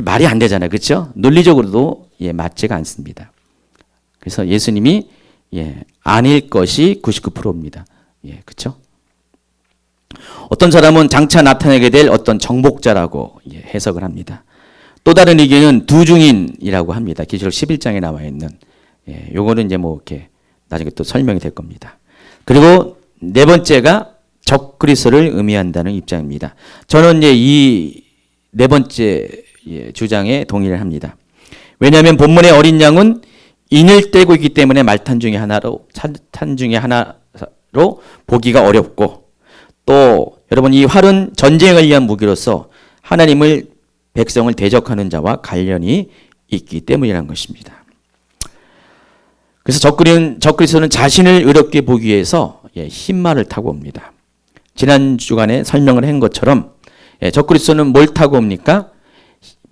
말이 안 되잖아요, 그렇죠? 논리적으로도 맞지가 않습니다. 그래서 예수님이 아닐 것이 99%입니다. 그렇죠? 어떤 사람은 장차 나타나게 될 어떤 정복자라고 해석을 합니다. 또 다른 의견은 두중인이라고 합니다. 계시록 11장에 나와 있는. 요거는 이제 뭐 이렇게 나중에 또 설명이 될 겁니다. 그리고 네 번째가 적그리스도를 의미한다는 입장입니다. 저는 이제 이 네 번째 주장에 동의를 합니다. 왜냐하면 본문의 어린 양은 인을 떼고 있기 때문에 말탄 중에 하나로 보기가 어렵고 또 여러분 이 활은 전쟁을 위한 무기로서 하나님을 백성을 대적하는 자와 관련이 있기 때문이라는 것입니다. 그래서 적그리스도는 자신을 의롭게 보기 위해서 흰 말을 타고 옵니다. 지난 주간에 설명을 한 것처럼 적그리스도는 뭘 타고 옵니까?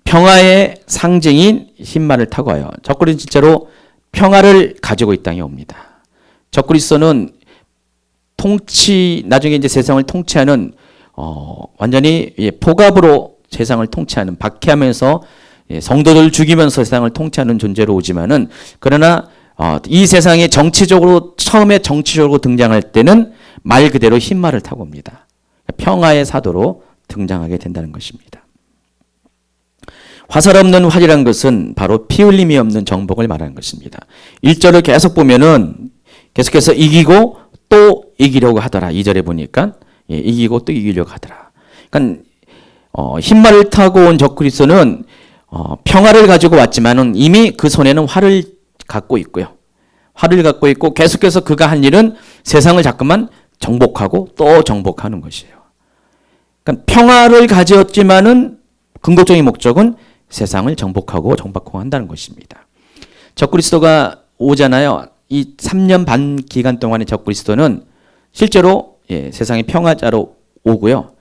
평화의 상징인 흰 말을 타고 와요. 적그리스도는 진짜로 평화를 가지고 이 땅에 옵니다. 적그리스도는 나중에 이제 세상을 통치하는 완전히 포갑으로 세상을 통치하는 박해하면서 성도들을 죽이면서 세상을 통치하는 존재로 오지만은 그러나 이 세상에 처음에 정치적으로 등장할 때는 말 그대로 흰 말을 타고 옵니다. 평화의 사도로 등장하게 된다는 것입니다. 화살 없는 활이란 것은 바로 피 흘림이 없는 정복을 말하는 것입니다. 1절을 계속 보면은 계속해서 이기고 또 이기려고 하더라. 2절에 보니까 이기고 또 이기려고 하더라. 그러니까 흰 말을 타고 온 적그리스도는 평화를 가지고 왔지만은 이미 그 손에는 활을 갖고 있고요. 활을 갖고 있고 계속해서 그가 한 일은 세상을 자꾸만 정복하고 또 정복하는 것이에요. 그러니까 평화를 가졌지만은 궁극적인 목적은 세상을 정복하고 한다는 것입니다. 적그리스도가 오잖아요. 이 3년 반 기간 동안의 적그리스도는 실제로 세상의 평화자로 오고요.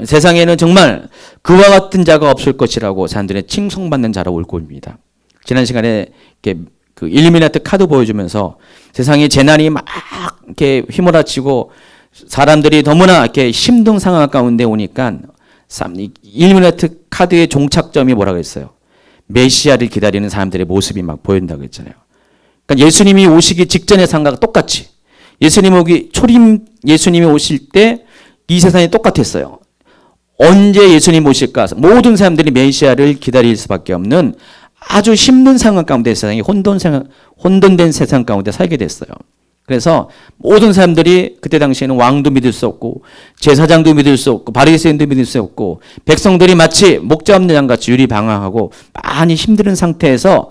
세상에는 정말 그와 같은 자가 없을 것이라고 사람들의 칭송받는 자로 올 겁니다. 지난 시간에 이렇게 그 일루미나티 카드 보여주면서 세상에 재난이 막 이렇게 휘몰아치고 사람들이 너무나 이렇게 힘든 상황 가운데 오니까 일루미나티 카드의 종착점이 뭐라고 했어요? 메시아를 기다리는 사람들의 모습이 막 보인다고 했잖아요. 그러니까 예수님이 오시기 직전의 상황과 똑같이 예수님이 오실 때 이 세상이 똑같았어요. 언제 예수님 오실까? 모든 사람들이 메시아를 기다릴 수밖에 없는 아주 힘든 상황 가운데 세상이 혼돈된 세상 가운데 살게 됐어요. 그래서 모든 사람들이 그때 당시에는 왕도 믿을 수 없고 제사장도 믿을 수 없고 바리새인도 믿을 수 없고 백성들이 마치 목자 없는 양같이 유리방황하고 많이 힘든 상태에서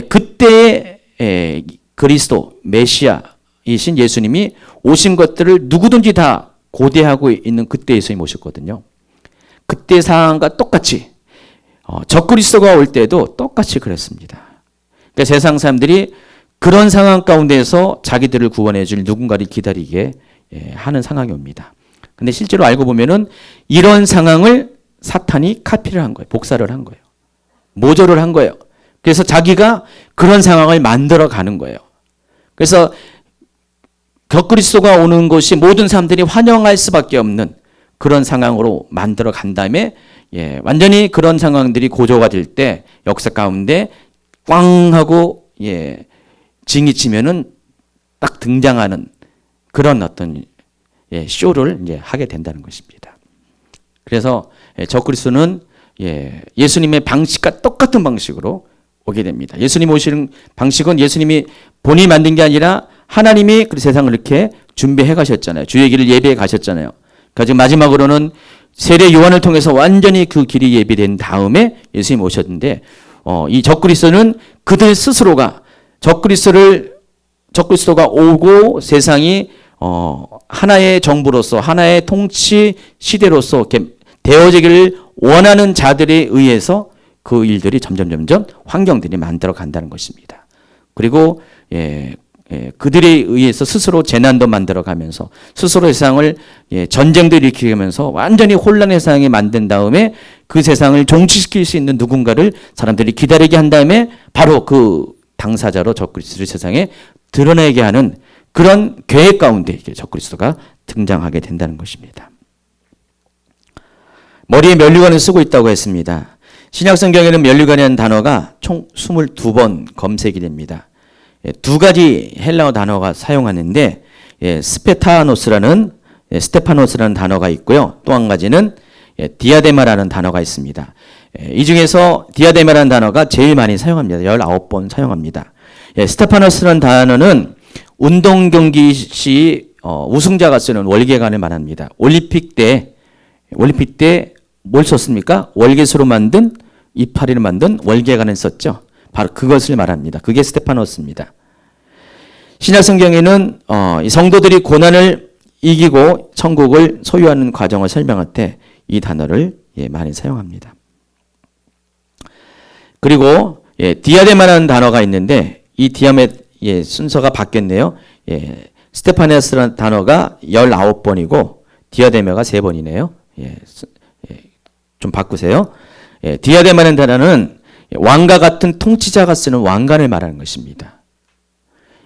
그때의 그리스도 메시아이신 예수님이 오신 것들을 누구든지 다 고대하고 있는 그때 예수님이 오셨거든요. 그때 상황과 똑같이 적그리스도가 올 때도 똑같이 그랬습니다. 그러니까 세상 사람들이 그런 상황 가운데서 자기들을 구원해 줄 누군가를 기다리게 하는 상황이 옵니다. 근데 실제로 알고 보면은 이런 상황을 사탄이 카피를 한 거예요. 복사를 한 거예요. 모조를 한 거예요. 그래서 자기가 그런 상황을 만들어 가는 거예요. 그래서 적그리스도가 오는 것이 모든 사람들이 환영할 수밖에 없는 그런 상황으로 만들어 간 다음에 완전히 그런 상황들이 고조가 될 때 역사 가운데 꽝 하고 징이 치면은 딱 등장하는 그런 어떤 쇼를 이제 하게 된다는 것입니다. 그래서 적그리스도는 예수님의 방식과 똑같은 방식으로 오게 됩니다. 예수님 오시는 방식은 예수님이 본인이 만든 게 아니라 하나님이 그 세상을 이렇게 준비해 가셨잖아요. 주의 길을 예비해 가셨잖아요. 그러니까 지금 마지막으로는 세례 요한을 통해서 완전히 그 길이 예비된 다음에 예수님이 오셨는데 이 적그리스도는 그들 스스로가 적그리스도가 오고 세상이 하나의 정부로서 하나의 통치 시대로서 이렇게 되어지기를 원하는 자들에 의해서 그 일들이 점점 환경들이 만들어 간다는 것입니다. 그리고 그들에 의해서 스스로 재난도 만들어 가면서 스스로 세상을 전쟁도 일으키면서 완전히 혼란의 세상에 만든 다음에 그 세상을 종치시킬 수 있는 누군가를 사람들이 기다리게 한 다음에 바로 그 당사자로 적그리스도를 세상에 드러내게 하는 그런 계획 가운데 적그리스도가 등장하게 된다는 것입니다. 머리에 면류관을 쓰고 있다고 했습니다. 신약 성경에는 면류관이라는 단어가 총 22번 검색이 됩니다. 두 가지 헬라어 단어가 사용하는데 스테파노스라는 단어가 있고요. 또 한 가지는 디아데마라는 단어가 있습니다. 이 중에서 디아데마라는 단어가 제일 많이 사용합니다. 19번 사용합니다. 스테파노스라는 단어는 운동 경기 시 우승자가 쓰는 월계관을 말합니다. 올림픽 때 뭘 썼습니까? 월계수로 만든 이파리를 만든 월계관을 썼죠. 바로 그것을 말합니다. 그게 스테파노스입니다. 신약 성경에는 이 성도들이 고난을 이기고 천국을 소유하는 과정을 설명할 때 이 단어를 많이 사용합니다. 그리고 디아데마라는 단어가 있는데 이 디아메 순서가 바뀌었네요. 스테파네스라는 단어가 19번이고 디아데마가 3번이네요. 좀 바꾸세요. 디아데마라는 단어는 왕과 같은 통치자가 쓰는 왕관을 말하는 것입니다.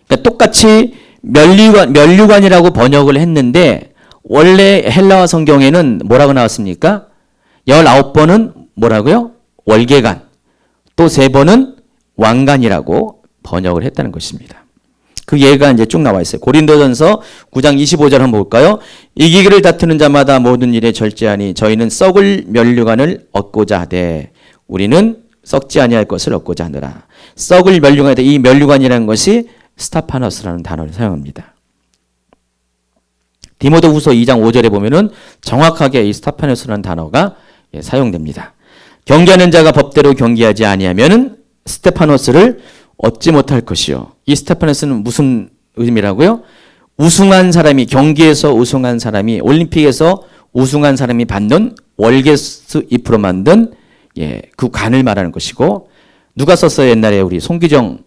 그러니까 똑같이 면류관이라고 번역을 했는데 원래 헬라어 성경에는 뭐라고 나왔습니까? 19번은 뭐라고요? 월계관. 또 3번은 왕관이라고 번역을 했다는 것입니다. 그 예가 이제 쭉 나와 있어요. 고린도전서 9장 25절 한번 볼까요? 이기기를 다투는 자마다 모든 일에 절제하니 저희는 썩을 면류관을 얻고자 하되 우리는 썩지 아니할 것을 얻고자 하느라. 썩을 면류관이다. 이 면류관이라는 것이 스타파너스라는 단어를 사용합니다. 디모데후서 2장 5절에 보면은 정확하게 이 스타파너스라는 단어가 사용됩니다. 경계하는 자가 법대로 경계하지 아니하면은 스테파노스를 얻지 못할 것이요. 이 스테파노스는 무슨 의미라고요? 우승한 사람이 경기에서 우승한 사람이 올림픽에서 우승한 사람이 받는 월계수 잎으로 만든 그 관을 말하는 것이고 누가 썼어요? 옛날에 우리 송기정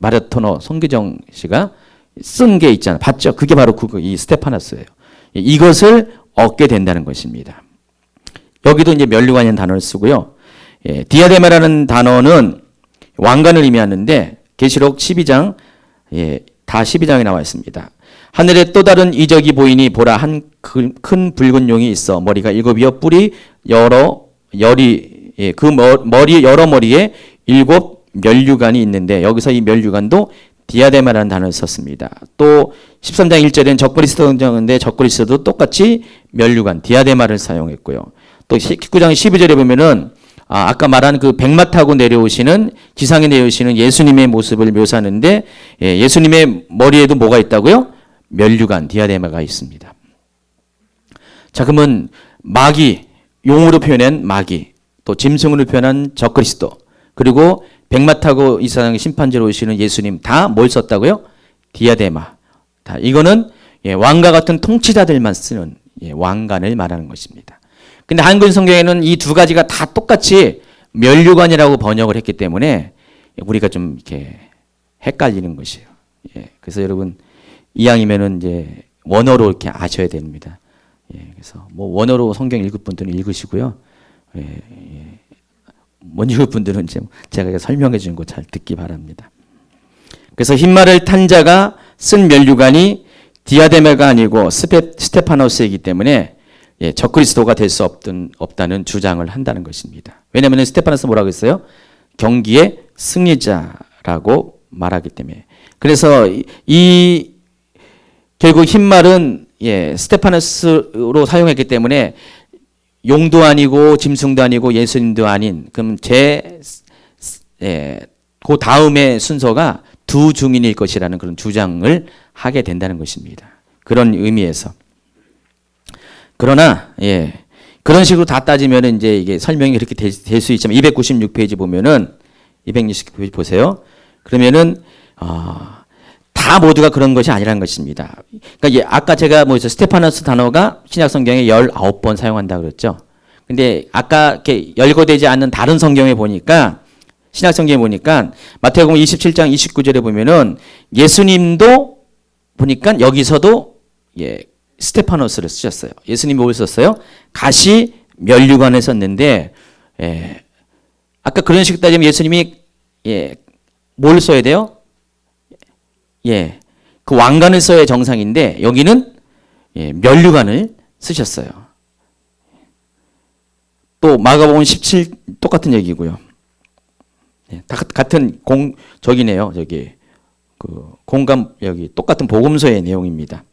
마라토너 송기정 씨가 쓴 게 있잖아요. 봤죠? 그게 바로 이 스테파노스예요. 이것을 얻게 된다는 것입니다. 여기도 이제 면류관이라는 단어를 쓰고요. 디아데마라는 단어는 왕관을 의미하는데 계시록 12장 다 12장에 나와 있습니다. 하늘에 또 다른 이적이 보이니 보라 한 큰 붉은 용이 있어 머리가 7이요 뿔이 그 머리 여러 머리에 7 면류관이 있는데 여기서 이 면류관도 디아데마라는 단어를 썼습니다. 또 13장 1절에는 적그리스도 등장하는데 적그리스도도 똑같이 면류관 디아데마를 사용했고요. 또 19장 12절에 보면은 아까 말한 그 백마 타고 내려오시는 지상에 내려오시는 예수님의 모습을 묘사하는데 예수님의 머리에도 뭐가 있다고요? 면류관 디아데마가 있습니다. 자, 그러면 마귀, 용으로 표현한 마귀, 또 짐승으로 표현한 적그리스도, 그리고 백마 타고 이 세상에 심판자로 오시는 예수님 다 뭘 썼다고요? 디아데마. 다 이거는 왕과 같은 통치자들만 쓰는 왕관을 말하는 것입니다. 근데 한글 성경에는 이 두 가지가 다 똑같이 면류관이라고 번역을 했기 때문에 우리가 좀 이렇게 헷갈리는 것이에요. 그래서 여러분 이왕이면은 이제 원어로 이렇게 아셔야 됩니다. 그래서 뭐 원어로 성경 읽을 분들은 읽으시고요. 못 읽을 분들은 제가 설명해 준 거 잘 듣기 바랍니다. 그래서 흰말을 탄 자가 쓴 면류관이 디아데마가 아니고 스테파노스이기 때문에 적그리스도가 될 수 없다는 주장을 한다는 것입니다. 왜냐하면 스테파노스 뭐라고 했어요? 경기의 승리자라고 말하기 때문에. 그래서 결국 흰말은 스테파노스로 사용했기 때문에 용도 아니고 짐승도 아니고 예수님도 아닌 그럼 그 다음의 순서가 두 증인일 것이라는 그런 주장을 하게 된다는 것입니다. 그런 의미에서. 그러나 그런 식으로 다 따지면 이제 이게 설명이 그렇게 될 수 있지만 296페이지 보면은 269페이지 보세요. 그러면은 다 모두가 그런 것이 아니라는 것입니다. 그러니까 아까 제가 스테파노스 단어가 신약 성경에 19번 사용한다 그랬죠. 근데 아까 이렇게 열거되지 않는 다른 성경에 보니까 신약 성경에 보니까 마태복음 27장 29절에 보면은 예수님도 보니까 여기서도 스테파노스를 쓰셨어요. 예수님이 뭘 썼어요? 가시 면류관을 썼는데 아까 그런 식으로 따지면 예수님이 뭘 써야 돼요? 그 왕관을 써야 정상인데 여기는 면류관을 쓰셨어요. 또 마가복음 17 똑같은 얘기고요. 다 같은 저기네요. 저기 공감 여기 똑같은 복음서의 내용입니다.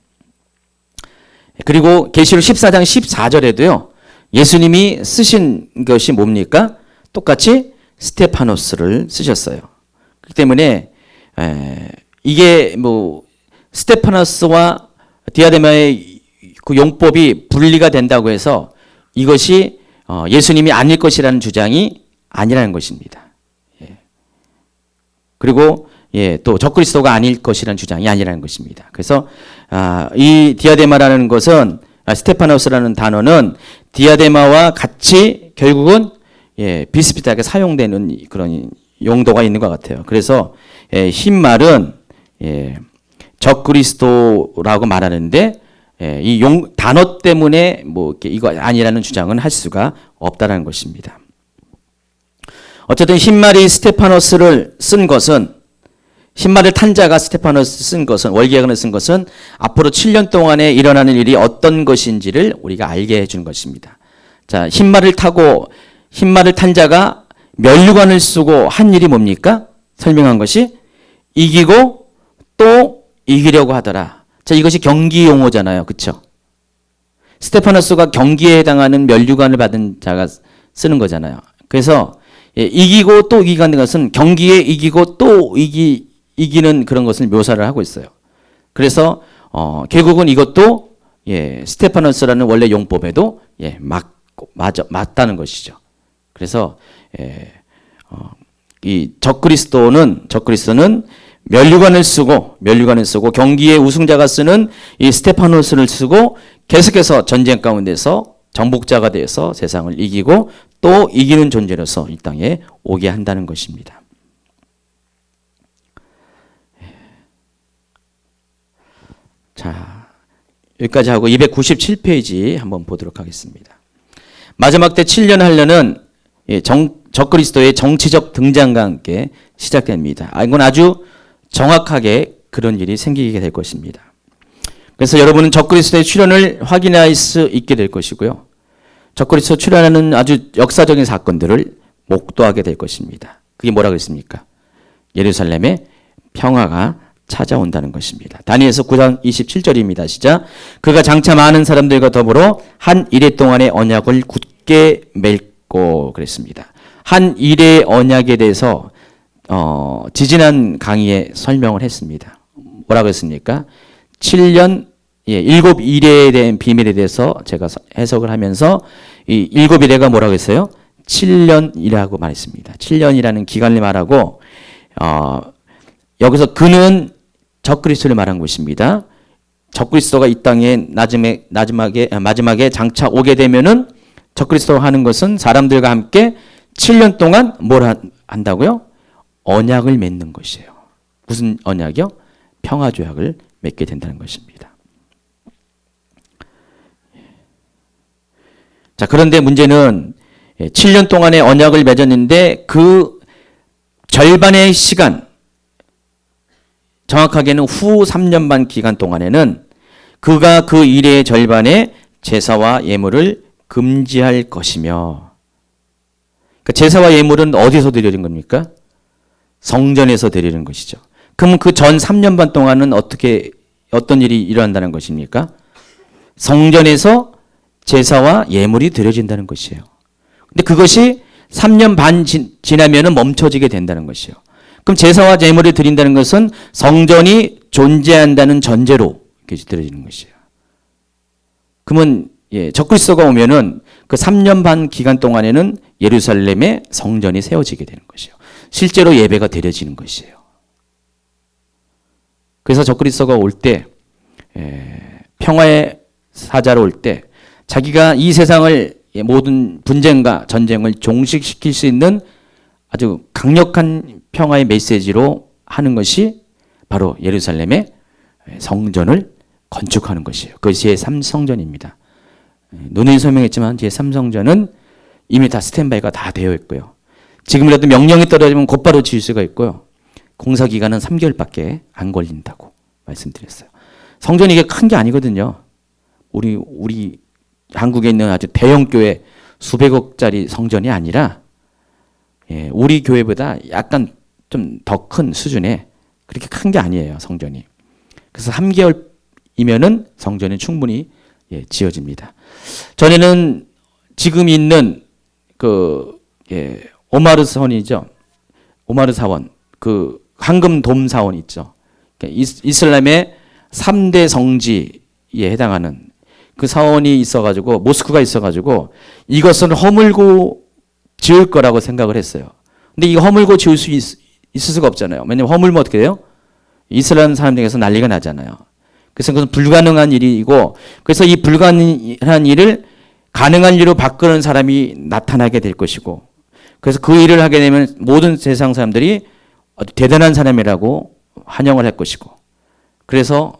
그리고 계시록 14장 14절에도요. 예수님이 쓰신 것이 뭡니까? 똑같이 스테파노스를 쓰셨어요. 그렇기 때문에 이게 스테파노스와 디아데마의 그 용법이 분리가 된다고 해서 이것이 예수님이 아닐 것이라는 주장이 아니라는 것입니다. 그리고 또 적그리스도가 아닐 것이라는 주장이 아니라는 것입니다. 그래서 이 디아데마라는 것은 스테파노스라는 단어는 디아데마와 같이 결국은 비슷비슷하게 사용되는 그런 용도가 있는 것 같아요. 그래서 흰 말은 적그리스도라고 말하는데 이 단어 때문에 이거 아니라는 주장은 할 수가 없다는 것입니다. 어쨌든 흰말이 스테파노스를 쓴 것은 흰말을 탄 자가 스테파노스 쓴 것은 월계관을 쓴 것은 앞으로 7년 동안에 일어나는 일이 어떤 것인지를 우리가 알게 해주는 것입니다. 자, 흰말을 탄 자가 면류관을 쓰고 한 일이 뭡니까? 설명한 것이 이기고 또 이기려고 하더라. 자, 이것이 경기 용어잖아요. 그렇죠? 스테파노스가 경기에 해당하는 면류관을 받은 자가 쓰는 거잖아요. 그래서 이기고 또 이기가 하는 것은 경기에 이기고 또 이기는 그런 것을 묘사를 하고 있어요. 그래서 결국은 이것도 스테파노스라는 원래 용법에도 맞다는 것이죠. 그래서 이 적그리스도는 면류관을 쓰고 경기의 우승자가 쓰는 이 스테파노스를 쓰고 계속해서 전쟁 가운데서 정복자가 되어서 세상을 이기고 또 이기는 존재로서 이 땅에 오게 한다는 것입니다. 자, 여기까지 하고 297페이지 한번 보도록 하겠습니다. 마지막 때 7년 하려는 적그리스도의 정치적 등장과 함께 시작됩니다. 이건 아주 정확하게 그런 일이 생기게 될 것입니다. 그래서 여러분은 적그리스도의 출현을 확인할 수 있게 될 것이고요. 적그리스도 출현하는 아주 역사적인 사건들을 목도하게 될 것입니다. 그게 뭐라고 했습니까? 예루살렘에 평화가 찾아온다는 것입니다. 다니엘서 9장 27절입니다. 시작. 그가 장차 많은 사람들과 더불어 한 이레 동안의 언약을 굳게 맺고 그랬습니다. 한 이레의 언약에 대해서 지지난 강의에 설명을 했습니다. 뭐라고 했습니까? 7년 7 이레에 대한 비밀에 대해서 제가 해석을 하면서 이 7 이레가 뭐라고 했어요? 7년이라고 말했습니다. 7년이라는 기간을 말하고 여기서 그는 적그리스도를 말한 것입니다. 적그리스도가 이 땅에 마지막에 장차 오게 되면은 적그리스도가 하는 것은 사람들과 함께 7년 동안 뭘 한다고요? 언약을 맺는 것이에요. 무슨 언약이요? 평화조약을 맺게 된다는 것입니다. 자, 그런데 문제는 7년 동안의 언약을 맺었는데 그 절반의 시간, 정확하게는 후 3년 반 기간 동안에는 그가 그 일의 절반에 제사와 예물을 금지할 것이며, 그 제사와 예물은 어디서 드려진 겁니까? 성전에서 드리는 것이죠. 그럼 그 전 3년 반 동안은 어떤 일이 일어난다는 것입니까? 성전에서 제사와 예물이 드려진다는 것이에요. 근데 그것이 3년 반 지나면은 멈춰지게 된다는 것이에요. 그럼 제사와 예물을 드린다는 것은 성전이 존재한다는 전제로 드려지는 것이에요. 그러면 적그리스도가 오면은 그 3년 반 기간 동안에는 예루살렘에 성전이 세워지게 되는 것이에요. 실제로 예배가 드려지는 것이에요. 그래서 적그리스도가 올 때, 평화의 사자로 올 때 자기가 이 세상을 모든 분쟁과 전쟁을 종식시킬 수 있는 아주 강력한 평화의 메시지로 하는 것이 바로 예루살렘의 성전을 건축하는 것이에요. 그것이 제3성전입니다. 논의는 설명했지만 제3성전은 이미 다 스탠바이가 다 되어 있고요. 지금이라도 명령이 떨어지면 곧바로 지을 수가 있고요. 공사 기간은 3개월밖에 안 걸린다고 말씀드렸어요. 성전이 이게 큰 게 아니거든요. 우리 한국에 있는 아주 대형 교회 수백억짜리 성전이 아니라 우리 교회보다 약간 좀 더 큰 수준의 그렇게 큰 게 아니에요, 성전이. 그래서 3개월이면은 성전이 충분히 지어집니다. 전에는 지금 있는 오마르 사원이죠. 오마르 사원, 그 황금 사원 있죠. 이슬람의 3대 성지에 해당하는 그 사원이 있어가지고 모스크가 있어가지고 이것은 허물고 지을 거라고 생각을 했어요. 근데 이거 허물고 지을 수 있을 수가 없잖아요. 왜냐면 허물면 어떻게 돼요? 이슬람 사람들에게서 난리가 나잖아요. 그래서 그것은 불가능한 일이고, 그래서 이 불가능한 일을 가능한 일로 바꾸는 사람이 나타나게 될 것이고, 그래서 그 일을 하게 되면 모든 세상 사람들이 아주 대단한 사람이라고 환영을 할 것이고, 그래서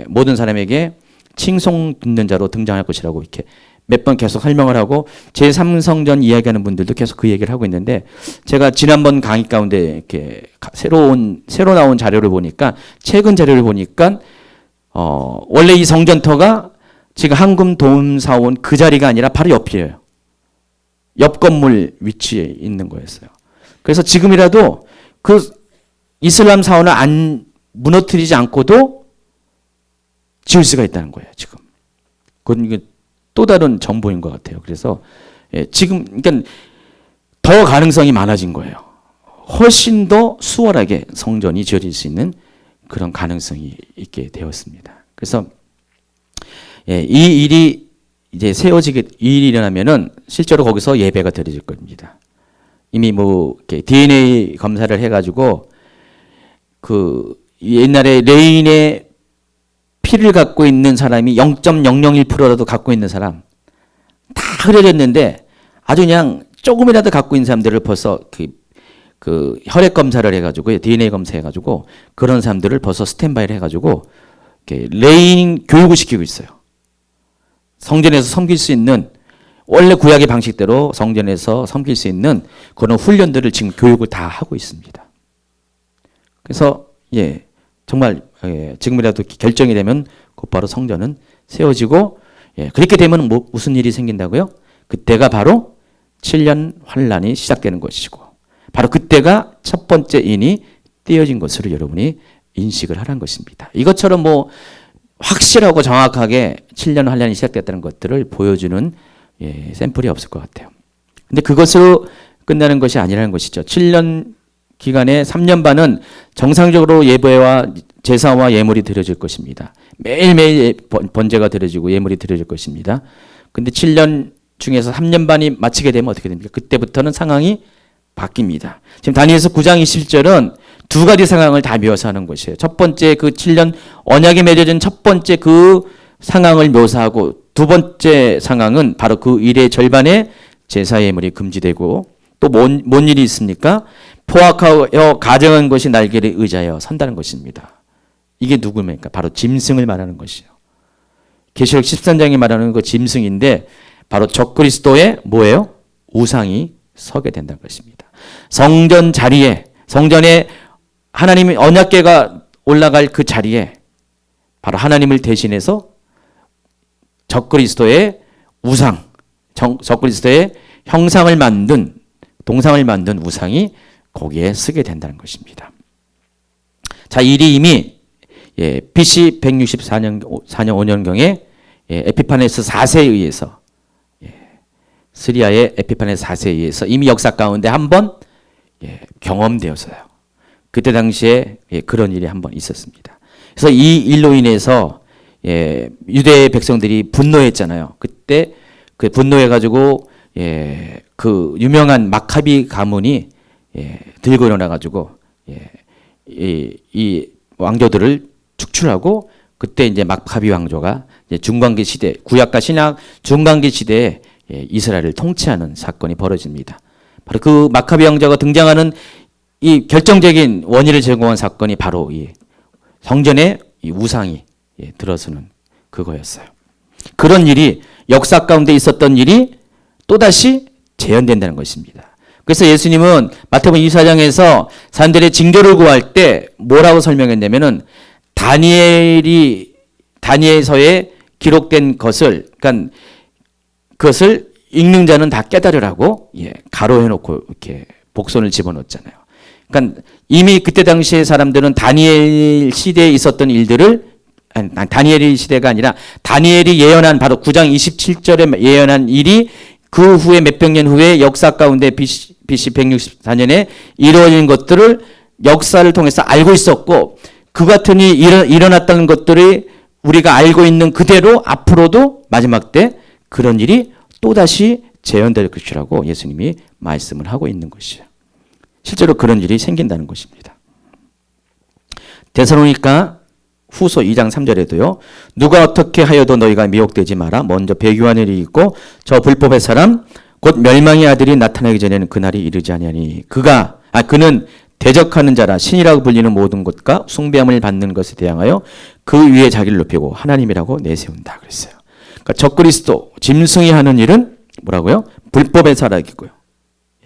모든 사람에게 칭송 듣는 자로 등장할 것이라고 이렇게 몇 번 계속 설명을 하고, 제3성전 이야기하는 분들도 계속 그 얘기를 하고 있는데, 제가 지난번 강의 가운데 이렇게 새로 나온 자료를 보니까, 최근 자료를 보니까 원래 이 성전터가 지금 황금 사원 그 자리가 아니라 바로 옆이에요. 옆 건물 위치에 있는 거였어요. 그래서 지금이라도 그 이슬람 사원을 안 무너뜨리지 않고도 지을 수가 있다는 거예요, 지금. 그건 이게 또 다른 정보인 것 같아요. 그래서 지금 그러니까 더 가능성이 많아진 거예요. 훨씬 더 수월하게 성전이 지어질 수 있는 그런 가능성이 있게 되었습니다. 그래서 이 일이 이제 이 일이 일어나면은 실제로 거기서 예배가 드려질 겁니다. 이미 이렇게 DNA 검사를 해가지고 그 옛날에 레인의 피를 갖고 있는 사람이 0.001%라도 갖고 있는 사람 다 흐려졌는데 아주 그냥 조금이라도 갖고 있는 사람들을 벌써 그 혈액 검사를 해가지고 DNA 검사해가지고 그런 사람들을 벌써 스탠바이를 해가지고 레인 교육을 시키고 있어요. 성전에서 섬길 수 있는 원래 구약의 방식대로 성전에서 섬길 수 있는 그런 훈련들을 지금 교육을 다 하고 있습니다. 그래서 정말 지금이라도 결정이 되면 곧바로 성전은 세워지고 그렇게 되면 무슨 일이 생긴다고요? 그때가 바로 7년 환란이 시작되는 것이고 바로 그때가 첫 번째 인이 떼어진 것으로 여러분이 인식을 하라는 것입니다. 이것처럼 확실하고 정확하게 7년 환란이 시작됐다는 것들을 보여주는 샘플이 없을 것 같아요. 근데 그것으로 끝나는 것이 아니라는 것이죠. 7년 기간에 3년 반은 정상적으로 예배와 제사와 예물이 드려질 것입니다. 매일매일 번제가 드려지고 예물이 드려질 것입니다. 근데 7년 중에서 3년 반이 마치게 되면 어떻게 됩니까? 그때부터는 상황이 바뀝니다. 지금 다니엘서 9장 20절은 두 가지 상황을 다 묘사하는 것이에요. 첫 번째 그 7년 언약에 맺어진 첫 번째 그 상황을 묘사하고 두 번째 상황은 바로 그 일의 절반에 제사 예물이 금지되고 또 뭔 일이 있습니까? 포악하여 가정한 것이 날개를 의지하여 선다는 것입니다. 이게 누구입니까? 바로 짐승을 말하는 것이요. 계시록 13장이 말하는 그 짐승인데 바로 적그리스도의 뭐예요? 우상이 서게 된다는 것입니다. 성전 자리에 성전에 하나님의 언약궤가 올라갈 그 자리에 바로 하나님을 대신해서 적그리스도의 우상, 적그리스도의 형상을 만든 동상을 만든 우상이 거기에 쓰게 된다는 것입니다. 자, 일이 이미 BC 164년 5년경에 에피파네스 4세에 의해서 시리아의 에피파네스 4세에 의해서 이미 역사 가운데 한번 경험되었어요. 그때 당시에 그런 일이 한번 있었습니다. 그래서 이 일로 인해서 유대 백성들이 분노했잖아요. 그때 그 분노해가지고 그 유명한 마카비 가문이 들고 일어나 가지고 이 왕조들을 축출하고 그때 이제 마카비 왕조가 이제 중간기 시대, 구약과 신약 중간기 시대에 이스라엘을 통치하는 사건이 벌어집니다. 바로 그 마카비 왕조가 등장하는 이 결정적인 원인을 제공한 사건이 바로 이 성전의 이 우상이 들어서는 그거였어요. 그런 일이 역사 가운데 있었던 일이 또다시 재현된다는 것입니다. 그래서 예수님은 마태복음 24장에서 사람들의 징조를 구할 때 뭐라고 설명했냐면은 다니엘서에 기록된 것을, 그러니까 그것을 읽는 자는 다 깨달으라고 가로해 놓고 이렇게 복선을 집어넣었잖아요. 그러니까 이미 그때 당시의 사람들은 다니엘 시대에 있었던 일들을, 아니, 다니엘의 시대가 아니라 다니엘이 예언한 바로 9장 27절에 예언한 일이 그 후에 몇백 년 후에 역사 가운데 BC 164년에 이루어진 것들을 역사를 통해서 알고 있었고, 그 같은 일이 일어났다는 것들이 우리가 알고 있는 그대로 앞으로도 마지막 때 그런 일이 또다시 재현될 것이라고 예수님이 말씀을 하고 있는 것이에요. 실제로 그런 일이 생긴다는 것입니다. 데살로니가 후서 2장 3절에도요. 누가 어떻게 하여도 너희가 미혹되지 마라. 먼저 배교한 일이 있고 저 불법의 사람 곧 멸망의 아들이 나타나기 전에는 그날이 이르지 아니하니 그는 대적하는 자라 신이라고 불리는 모든 것과 숭배함을 받는 것에 대항하여 그 위에 자기를 높이고 하나님이라고 내세운다 그랬어요. 그러니까 적그리스도 짐승이 하는 일은 뭐라고요? 불법의 사람이고요.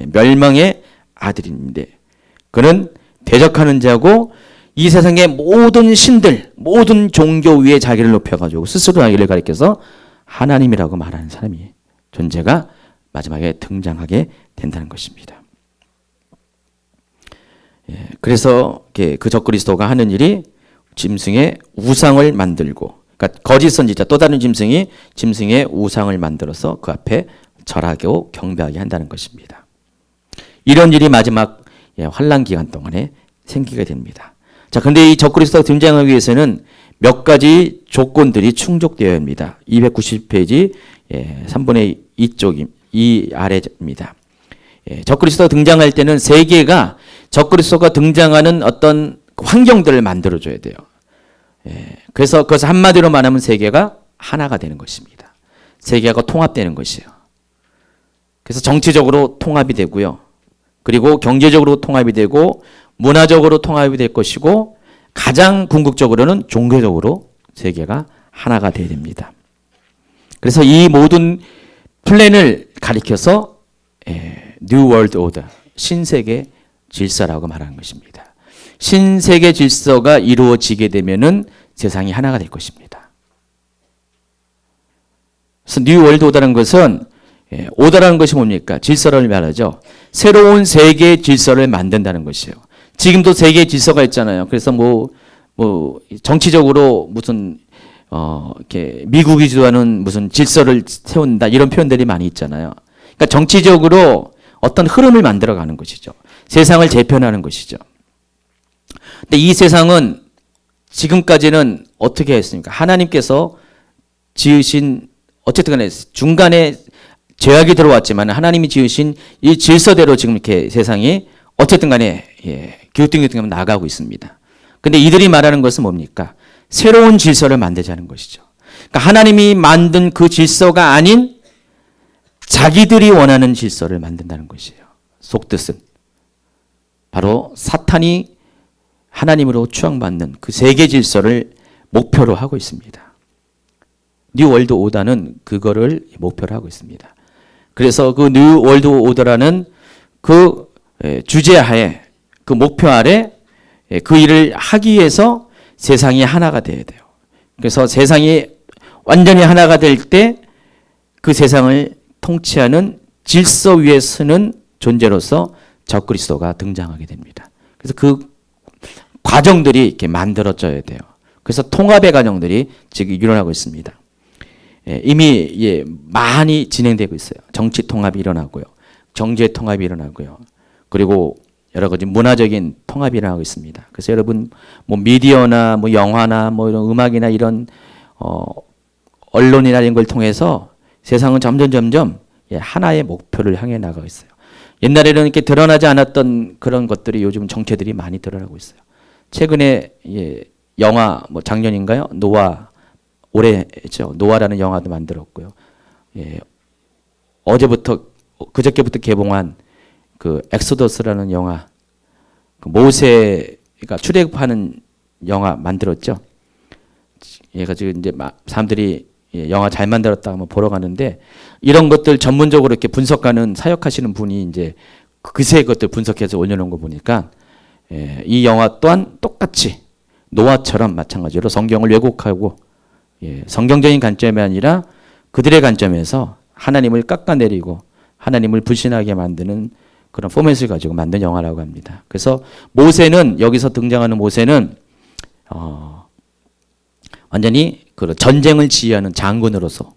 멸망의 아들인데 그는 대적하는 자고 이 세상의 모든 신들, 모든 종교 위에 자기를 높여가지고 스스로 자기를 가리켜서 하나님이라고 말하는 사람이 존재가 마지막에 등장하게 된다는 것입니다. 그래서 그 적그리스도가 하는 일이 짐승의 우상을 만들고, 그러니까 거짓 선지자 또 다른 짐승의 우상을 만들어서 그 앞에 절하고 경배하게 한다는 것입니다. 이런 일이 마지막 환란 기간 동안에 생기게 됩니다. 자, 근데 이 적그리스도가 등장하기 위해서는 몇 가지 조건들이 충족되어야 합니다. 290페이지 3분의 2쪽 이 아래입니다. 적그리스도가 등장할 때는 세계가 적그리스도가 등장하는 어떤 환경들을 만들어줘야 돼요. 그래서 그것을 한마디로 말하면 세계가 하나가 되는 것입니다. 세계가 통합되는 것이에요. 그래서 정치적으로 통합이 되고요. 그리고 경제적으로 통합이 되고 문화적으로 통합이 될 것이고 가장 궁극적으로는 종교적으로 세계가 하나가 되어야 됩니다. 그래서 이 모든 플랜을 가리켜서 New World Order, 신세계 질서라고 말하는 것입니다. 신세계 질서가 이루어지게 되면은 세상이 하나가 될 것입니다. 그래서 New World Order라는 것은 오더라는 것이 뭡니까? 질서를 말하죠. 새로운 세계 질서를 만든다는 것이에요. 지금도 세계 질서가 있잖아요. 그래서 정치적으로 무슨 이렇게 미국이 주도하는 무슨 질서를 세운다 이런 표현들이 많이 있잖아요. 그러니까 정치적으로 어떤 흐름을 만들어가는 것이죠. 세상을 재편하는 것이죠. 근데 이 세상은 지금까지는 어떻게 했습니까? 하나님께서 지으신 어쨌든 간에 중간에 죄악이 들어왔지만 하나님이 지으신 이 질서대로 지금 이렇게 세상이 어쨌든 간에 기우뚱기우뚱 나가고 있습니다. 근데 이들이 말하는 것은 뭡니까? 새로운 질서를 만들자는 것이죠. 그러니까 하나님이 만든 그 질서가 아닌 자기들이 원하는 질서를 만든다는 것이에요. 속뜻은 바로 사탄이 하나님으로 추앙받는 그 세계 질서를 목표로 하고 있습니다. 뉴 월드 오더는 그거를 목표로 하고 있습니다. 그래서 그 뉴 월드 오더라는 그 주제하에 그 목표 아래 그 일을 하기 위해서 세상이 하나가 돼야 돼요. 그래서 세상이 완전히 하나가 될 때 그 세상을 통치하는 질서 위에 서는 존재로서 적그리스도가 등장하게 됩니다. 그래서 그 과정들이 이렇게 만들어져야 돼요. 그래서 통합의 과정들이 지금 일어나고 있습니다. 이미 많이 진행되고 있어요. 정치 통합이 일어나고요. 경제 통합이 일어나고요. 그리고 여러 가지 문화적인 통합이 일어나고 있습니다. 그래서 여러분 미디어나 영화나 이런 음악이나 이런 언론이나 이런 걸 통해서 세상은 점점 하나의 목표를 향해 나가고 있어요. 옛날에는 이렇게 드러나지 않았던 그런 것들이 요즘 정체들이 많이 드러나고 있어요. 최근에 영화 뭐 작년인가요? 노아 올해죠. 노아라는 영화도 만들었고요. 어제부터 그저께부터 개봉한 그 엑소더스라는 영화, 그 모세가 출애굽하는 영화 만들었죠. 얘가 지금 이제 사람들이 영화 잘 만들었다 하면 보러 가는데 이런 것들 전문적으로 이렇게 분석하는 사역하시는 분이 이제 그새 것들 분석해서 올려놓은 거 보니까 이 영화 또한 똑같이 노아처럼 마찬가지로 성경을 왜곡하고 성경적인 관점이 아니라 그들의 관점에서 하나님을 깎아내리고 하나님을 불신하게 만드는 그런 포맷을 가지고 만든 영화라고 합니다. 그래서 모세는 여기서 등장하는 모세는 완전히 그 전쟁을 지휘하는 장군으로서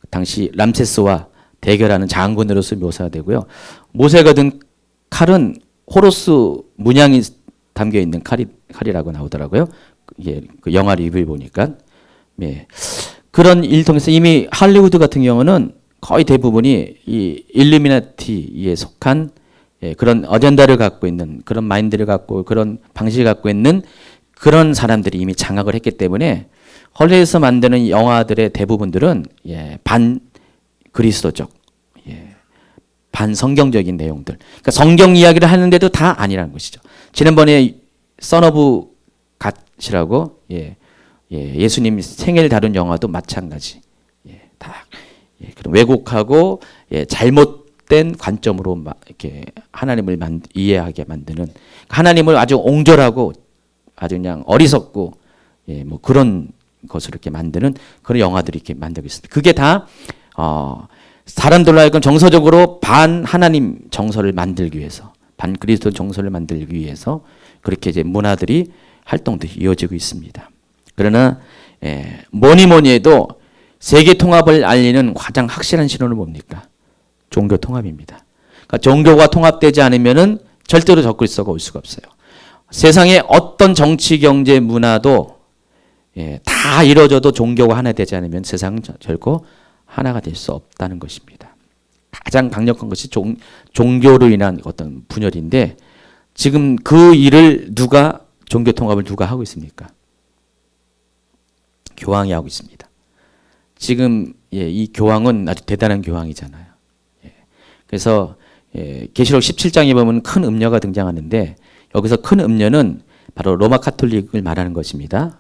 당시 람세스와 대결하는 장군으로서 묘사가 되고요. 모세가 든 칼은 호로스 문양이 담겨 있는 칼이라고 나오더라고요. 그 영화 리뷰를 보니까 그런 일 통해서 이미 할리우드 같은 경우는 거의 대부분이 이 일루미나티에 속한 그런 어젠다를 갖고 있는 그런 마인드를 갖고 그런 방식을 갖고 있는 그런 사람들이 이미 장악을 했기 때문에 헐리우드에서 만드는 영화들의 대부분들은 반 그리스도적, 반 성경적인 내용들. 그러니까 성경 이야기를 하는데도 다 아니라는 것이죠. 지난번에 선 오브 갓이라고 예수님 생애를 다룬 영화도 마찬가지. 다 그런 왜곡하고 잘못된 관점으로 이렇게 하나님을 이해하게 만드는 하나님을 아주 옹졸하고 아주 그냥 어리석고 뭐 그런 것을 이렇게 만드는 그런 영화들이 이렇게 만들고 있습니다. 그게 다 사람들로 하여금 정서적으로 반 하나님 정서를 만들기 위해서, 반 그리스도 정서를 만들기 위해서 그렇게 이제 문화들이 활동들이 이어지고 있습니다. 그러나 뭐니 해도 세계 통합을 알리는 가장 확실한 신호는 뭡니까? 종교 통합입니다. 그러니까 종교가 통합되지 않으면은 절대로 적그리스도가 올 수가 없어요. 세상의 어떤 정치, 경제, 문화도 다 이루어져도 종교가 하나 되지 않으면 세상은 결코 하나가 될 수 없다는 것입니다. 가장 강력한 것이 종교로 인한 어떤 분열인데 지금 그 일을 종교 통합을 누가 하고 있습니까? 교황이 하고 있습니다. 지금 이 교황은 아주 대단한 교황이잖아요. 그래서 계시록 17장에 보면 큰 음녀가 등장하는데 여기서 큰 음녀는 바로 로마 카톨릭을 말하는 것입니다.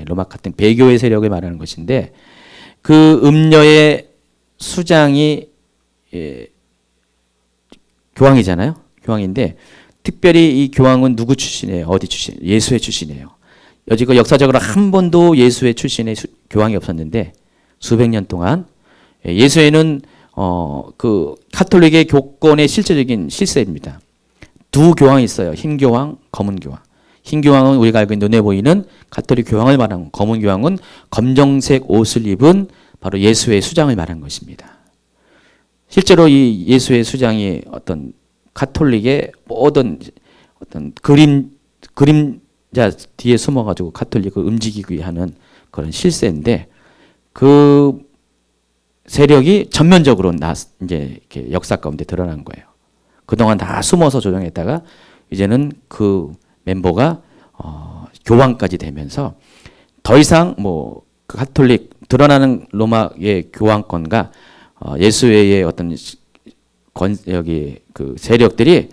로마 카톨릭 배교의 세력을 말하는 것인데 그 음녀의 수장이 교황이잖아요. 교황인데 특별히 이 교황은 누구 출신이에요? 어디 출신? 예수회 출신이에요. 여지껏 역사적으로 한 번도 예수회 출신의 교황이 없었는데 수백 년 동안 예수회는 그 카톨릭의 교권의 실제적인 실세입니다. 두 교황이 있어요. 흰 교황, 검은 교황. 흰 교황은 우리가 알고 있는 눈에 보이는 가톨릭 교황을 말하고 검은 교황은 검정색 옷을 입은 바로 예수의 수장을 말한 것입니다. 실제로 이 예수의 수장이 어떤 가톨릭의 모든 어떤 그림자 뒤에 숨어가지고 가톨릭을 움직이기 하는 그런 실세인데 그 세력이 전면적으로 이제 이렇게 역사 가운데 드러난 거예요. 그동안 다 숨어서 조정했다가 이제는 그 멤버가 교황까지 되면서 더 이상 뭐 그 가톨릭 드러나는 로마의 교황권과 예수회의 어떤 여기 그 세력들이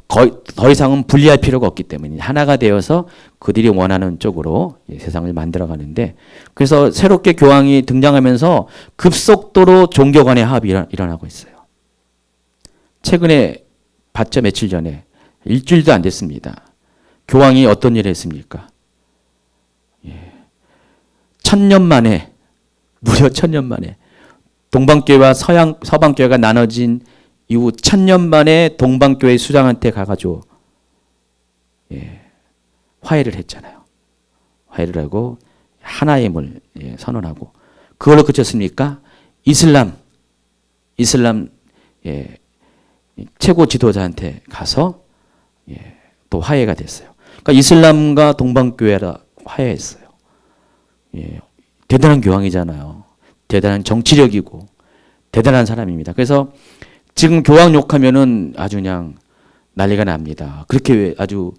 거의 더 이상은 분리할 필요가 없기 때문에 하나가 되어서 그들이 원하는 쪽으로 세상을 만들어가는데 그래서 새롭게 교황이 등장하면서 급속도로 종교 간의 화합이 일어나고 있어요. 최근에 봤죠? 며칠 전에 일주일도 안 됐습니다. 교황이 어떤 일을 했습니까? 1000년 만에 무려 1000년 만에 동방교회와 서방교회가 나눠진 이후 1000년 만에 동방교회 수장한테 가가지고 화해를 했잖아요. 화해를 하고 하나의 힘을 선언하고 그걸로 그쳤습니까? 이슬람 최고 지도자한테 가서 또 화해가 됐어요. 그러니까 이슬람과 동방교회라 화해했어요. 대단한 교황이잖아요. 대단한 정치력이고 대단한 사람입니다. 그래서 지금 교황 욕하면은 아주 그냥 난리가 납니다. 그렇게 아주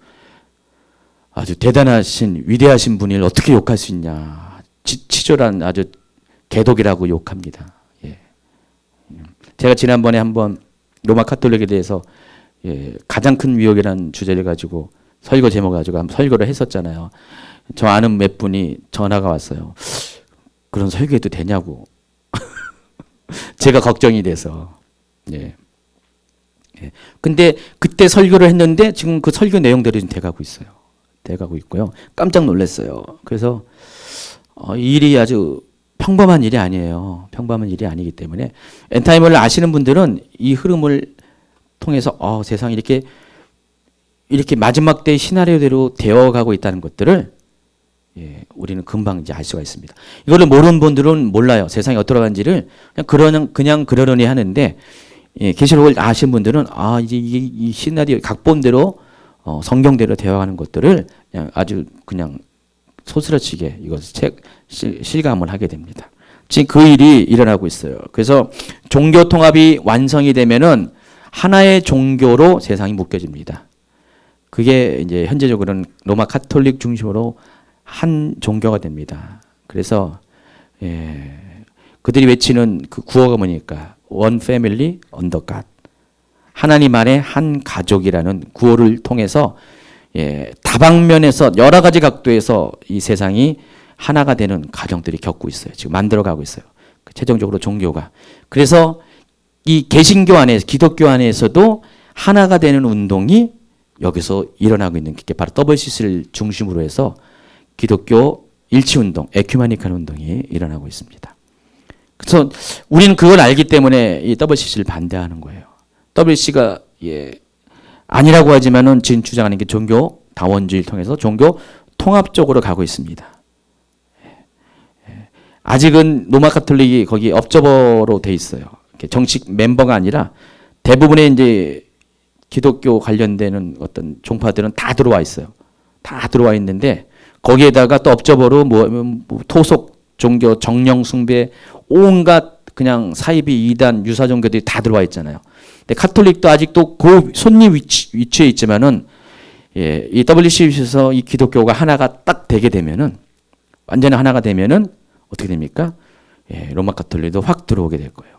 대단하신 위대하신 분을 어떻게 욕할 수 있냐. 치졸한 아주 개독이라고 욕합니다. 예. 제가 지난번에 한번 로마 카톨릭에 대해서 가장 큰 위협이라는 주제를 가지고 설교 제목을 가지고 한번 설교를 했었잖아요. 저 아는 몇 분이 전화가 왔어요. 그런 설교해도 되냐고. 제가 걱정이 돼서. 예. 예. 근데 그때 설교를 했는데 지금 그 설교 내용대로 지금 돼가고 있어요. 돼가고 있고요. 깜짝 놀랐어요. 그래서 이 일이 아주 평범한 일이 아니에요. 평범한 일이 아니기 때문에 엔타임을 아시는 분들은 이 흐름을 통해서 세상이 이렇게 마지막 때의 시나리오대로 되어가고 있다는 것들을 우리는 금방 이제 알 수가 있습니다. 이거를 모르는 분들은 몰라요. 세상이 어떻게 돌아가는지를 그냥 그러려니 하는데 계시록을 아시는 분들은 이제 이 시나리오 각본대로 성경대로 되어가는 것들을 그냥 아주 그냥 소스라치게 이것을 실감을 하게 됩니다. 지금 그 일이 일어나고 있어요. 그래서 종교 통합이 완성이 되면은 하나의 종교로 세상이 묶여집니다. 그게 이제 현재적으로는 로마 카톨릭 중심으로 한 종교가 됩니다. 그래서 그들이 외치는 그 구호가 뭐니까 One Family Under God. 하나님 안에 한 가족이라는 구호를 통해서 다방면에서 여러 가지 각도에서 이 세상이 하나가 되는 과정들이 겪고 있어요. 지금 만들어가고 있어요. 최종적으로 종교가. 그래서 이 개신교 안에서 기독교 안에서도 하나가 되는 운동이 여기서 일어나고 있는 게 바로 WCC를 중심으로 해서 기독교 일치운동, 에큐메니칼 운동이 일어나고 있습니다. 그래서 우리는 그걸 알기 때문에 이 WCC를 반대하는 거예요. WCC가 아니라고 하지만은 지금 주장하는 게 종교 다원주의를 통해서 종교 통합 쪽으로 가고 있습니다. 아직은 로마 카톨릭이 거기 업저버로 돼 있어요. 정식 멤버가 아니라 대부분의 이제 기독교 관련되는 어떤 종파들은 다 들어와 있어요. 다 들어와 있는데 거기에다가 또 업저버로 토속 종교, 정령 숭배, 온갖 그냥 사이비 이단 유사 종교들이 다 들어와 있잖아요. 근데 카톨릭도 아직도 그 손님 위치에 있지만은 이 WCC에서 이 기독교가 하나가 딱 되게 되면은 완전히 하나가 되면은 어떻게 됩니까? 로마 카톨릭도 확 들어오게 될 거예요.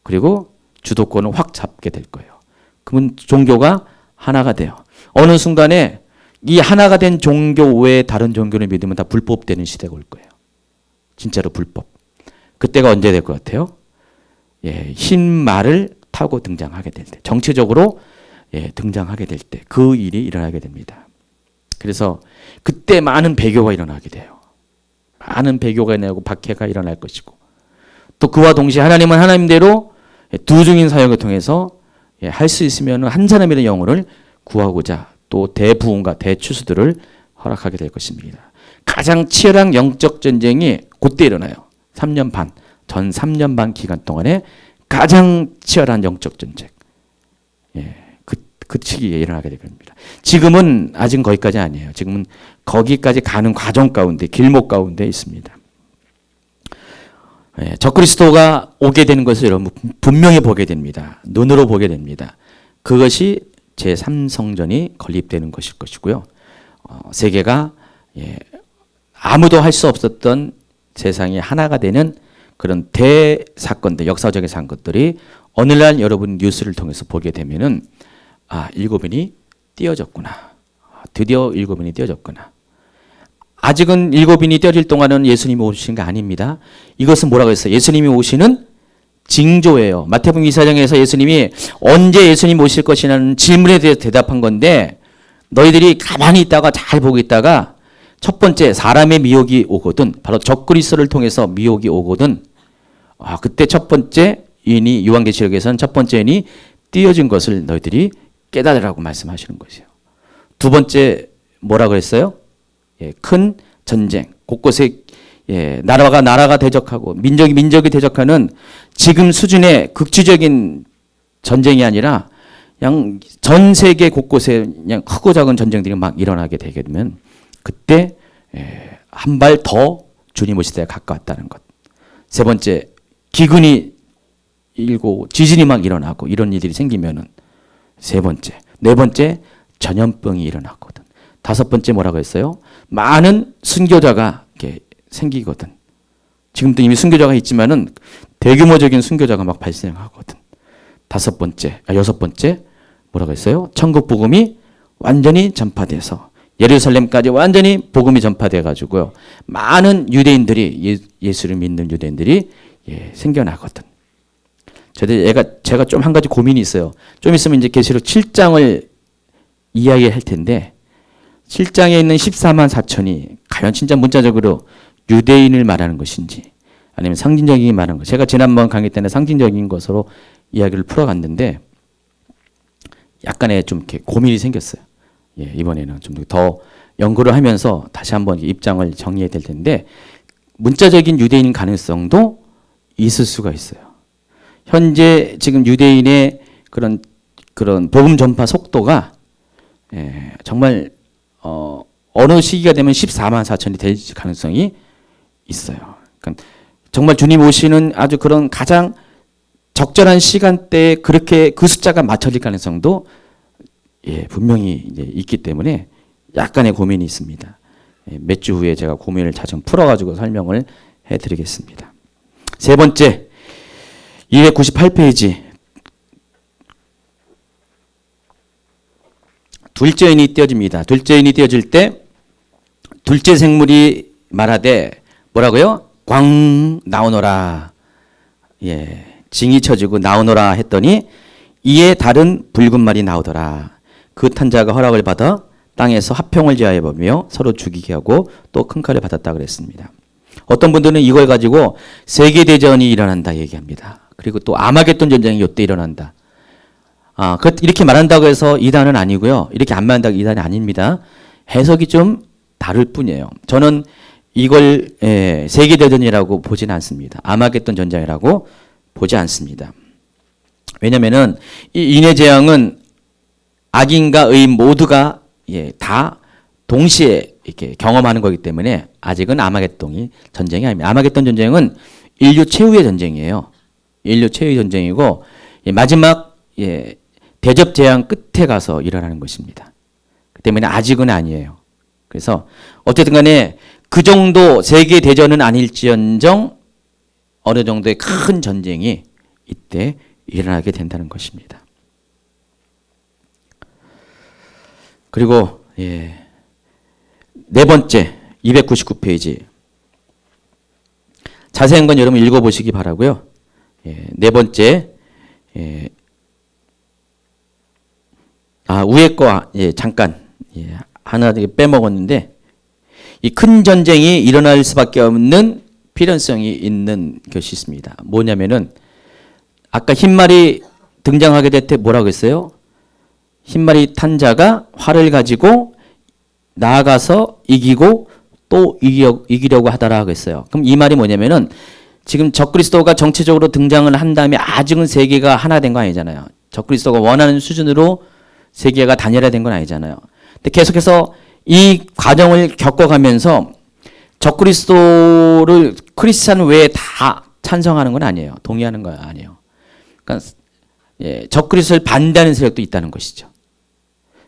그리고 주도권을 확 잡게 될 거예요. 그러면 종교가 하나가 돼요. 어느 순간에 이 하나가 된 종교 외에 다른 종교를 믿으면 다 불법되는 시대가 올 거예요. 진짜로 불법. 그때가 언제 될 것 같아요? 흰 말을 타고 등장하게 될 때. 정치적으로 등장하게 될 때. 그 일이 일어나게 됩니다. 그래서 그때 많은 배교가 일어나게 돼요. 많은 배교가 일어나고 박해가 일어날 것이고 또 그와 동시에 하나님은 하나님대로 두중인 사역을 통해서 할 수 있으면 한 사람이라는 영혼을 구하고자 또 대부흥과 대추수들을 허락하게 될 것입니다. 가장 치열한 영적 전쟁이 그때 일어나요. 3년 반, 전 3년 반 기간 동안에 가장 치열한 영적 전쟁. 그 시기에 일어나게 될 겁니다. 지금은 아직 거기까지 아니에요. 지금은 거기까지 가는 과정 가운데, 길목 가운데 있습니다. 적그리스도가 오게 되는 것을 여러분 분명히 보게 됩니다. 눈으로 보게 됩니다. 그것이 제3성전이 건립되는 것일 것이고요. 세계가 아무도 할 수 없었던 세상이 하나가 되는 그런 대사건들, 역사적인 사건들이 오늘날 여러분 뉴스를 통해서 보게 되면은 일곱인이 띄어졌구나. 드디어 일곱인이 띄어졌구나. 아직은 일곱인이 띄어질 동안은 예수님이 오신 거 아닙니다. 이것은 뭐라고 했어요? 예수님이 오시는 징조예요. 마태복음 24장에서 예수님이 언제 예수님 오실 것이라는 질문에 대해서 대답한 건데 너희들이 가만히 있다가 잘 보고 있다가 첫 번째 사람의 미혹이 오거든 바로 적그리스도를 통해서 미혹이 오거든 그때 첫 번째 인이 요한계시록에서는 첫 번째 인이 띄어진 것을 너희들이 깨달으라고 말씀하시는 것이에요. 두 번째 뭐라고 그랬어요? 큰 전쟁 곳곳에 나라가 대적하고 민족이 대적하는 지금 수준의 극지적인 전쟁이 아니라 그냥 전 세계 곳곳에 그냥 크고 작은 전쟁들이 막 일어나게 되게 되면 그때 한 발 더 주님 오실 때가 가까웠다는 것. 세 번째 기근이 일고 지진이 막 일어나고 이런 일들이 생기면은 세 번째, 네 번째 전염병이 일어나거든. 다섯 번째 뭐라고 했어요? 많은 순교자가 이렇게 생기거든. 지금도 이미 순교자가 있지만은 대규모적인 순교자가 막 발생하거든. 여섯 번째 뭐라고 했어요? 천국 복음이 완전히 전파돼서 예루살렘까지 완전히 복음이 전파돼 가지고요. 많은 유대인들이 예수를 믿는 유대인들이 생겨나거든. 제가 좀 한 가지 고민이 있어요. 좀 있으면 이제 계시록 7장을 이야기할 텐데 7장에 있는 14만 4천이 과연 진짜 문자적으로 유대인을 말하는 것인지 아니면 상징적인 말하는 것. 제가 지난번 강의 때는 상징적인 것으로 이야기를 풀어갔는데 약간의 좀 이렇게 고민이 생겼어요. 이번에는 좀 더 연구를 하면서 다시 한번 입장을 정리해야 될 텐데 문자적인 유대인 가능성도 있을 수가 있어요. 현재 지금 유대인의 그런 복음 전파 속도가 정말 어느 시기가 되면 14만 4천이 될 가능성이 있어요. 그러니까 정말 주님 오시는 아주 그런 가장 적절한 시간대에 그렇게 그 숫자가 맞춰질 가능성도 분명히 이제 있기 때문에 약간의 고민이 있습니다. 몇 주 후에 제가 고민을 자주 풀어가지고 설명을 해드리겠습니다. 세 번째, 298페이지. 둘째 인이 띄어집니다. 둘째 인이 띄어질 때 둘째 생물이 말하되 뭐라고요? 광 나오너라. 징이 쳐지고 나오너라 했더니 이에 다른 붉은 말이 나오더라. 그 탄자가 허락을 받아 땅에서 화평을 지하여 보며 서로 죽이게 하고 또 큰 칼을 받았다 그랬습니다. 어떤 분들은 이걸 가지고 세계대전이 일어난다 얘기합니다. 그리고 또 아마겟돈 전쟁이 이때 일어난다. 이렇게 말한다고 해서 이단은 아니고요. 이렇게 안 말한다고 이단이 아닙니다. 해석이 좀 다를 뿐이에요. 저는 이걸 세계대전이라고 보지는 않습니다. 아마겟돈 전쟁이라고 보지 않습니다. 왜냐면은 이 인의 재앙은 악인과 의인 모두가 다 동시에 이렇게 경험하는 거기 때문에 아직은 아마겟돈 전쟁이 아닙니다. 아마겟돈 전쟁은 인류 최후의 전쟁이에요. 인류 최후의 전쟁이고 마지막 대접 재앙 끝에 가서 일어나는 것입니다. 그 때문에 아직은 아니에요. 그래서 어쨌든 간에 그 정도 세계 대전은 아닐지언정 어느 정도의 큰 전쟁이 이때 일어나게 된다는 것입니다. 그리고 네 번째 299페이지 자세한 건 여러분 읽어보시기 바라고요. 네 번째 위에 거 잠깐 하나 빼먹었는데 이 큰 전쟁이 일어날 수밖에 없는 필연성이 있는 것이 있습니다. 뭐냐면은 아까 흰말이 등장하게 될 때 뭐라고 했어요? 흰말이 탄 자가 활을 가지고 나아가서 이기고 또 이기려고 하더라 했어요. 그럼 이 말이 뭐냐면은 지금 적그리스도가 정치적으로 등장을 한 다음에 아직은 세계가 하나 된 거 아니잖아요. 적그리스도가 원하는 수준으로 세계가 단일화된 건 아니잖아요. 근데 계속해서 이 과정을 겪어가면서 적그리스도를 크리스찬 외에 다 찬성하는 건 아니에요. 동의하는 건 아니에요. 그러니까 적그리스도를 반대하는 세력도 있다는 것이죠.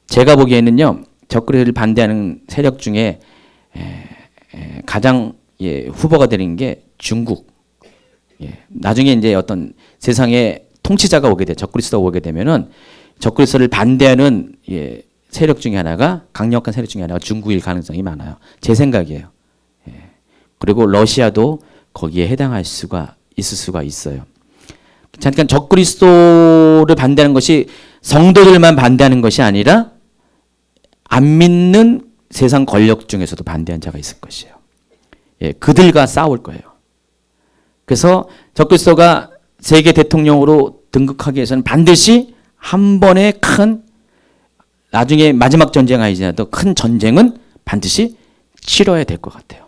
제가 보기에는요. 적그리스도를 반대하는 세력 중에 가장 후보가 되는 게 중국. 나중에 이제 어떤 세상에 통치자가 오게 돼, 적그리스도가 오게 되면은 적그리스도를 반대하는 세력 중에 하나가 강력한 세력 중에 하나가 중국일 가능성이 많아요. 제 생각이에요. 그리고 러시아도 거기에 해당할 수가 있을 수가 있어요. 잠깐 적그리스도를 반대하는 것이 성도들만 반대하는 것이 아니라 안 믿는 세상 권력 중에서도 반대한 자가 있을 것이에요. 그들과 싸울 거예요. 그래서 적그리스도가 세계 대통령으로 등극하기 위해서는 반드시 한 번의 큰 나중에 마지막 전쟁 아니더라도 큰 전쟁은 반드시 치러야 될 것 같아요.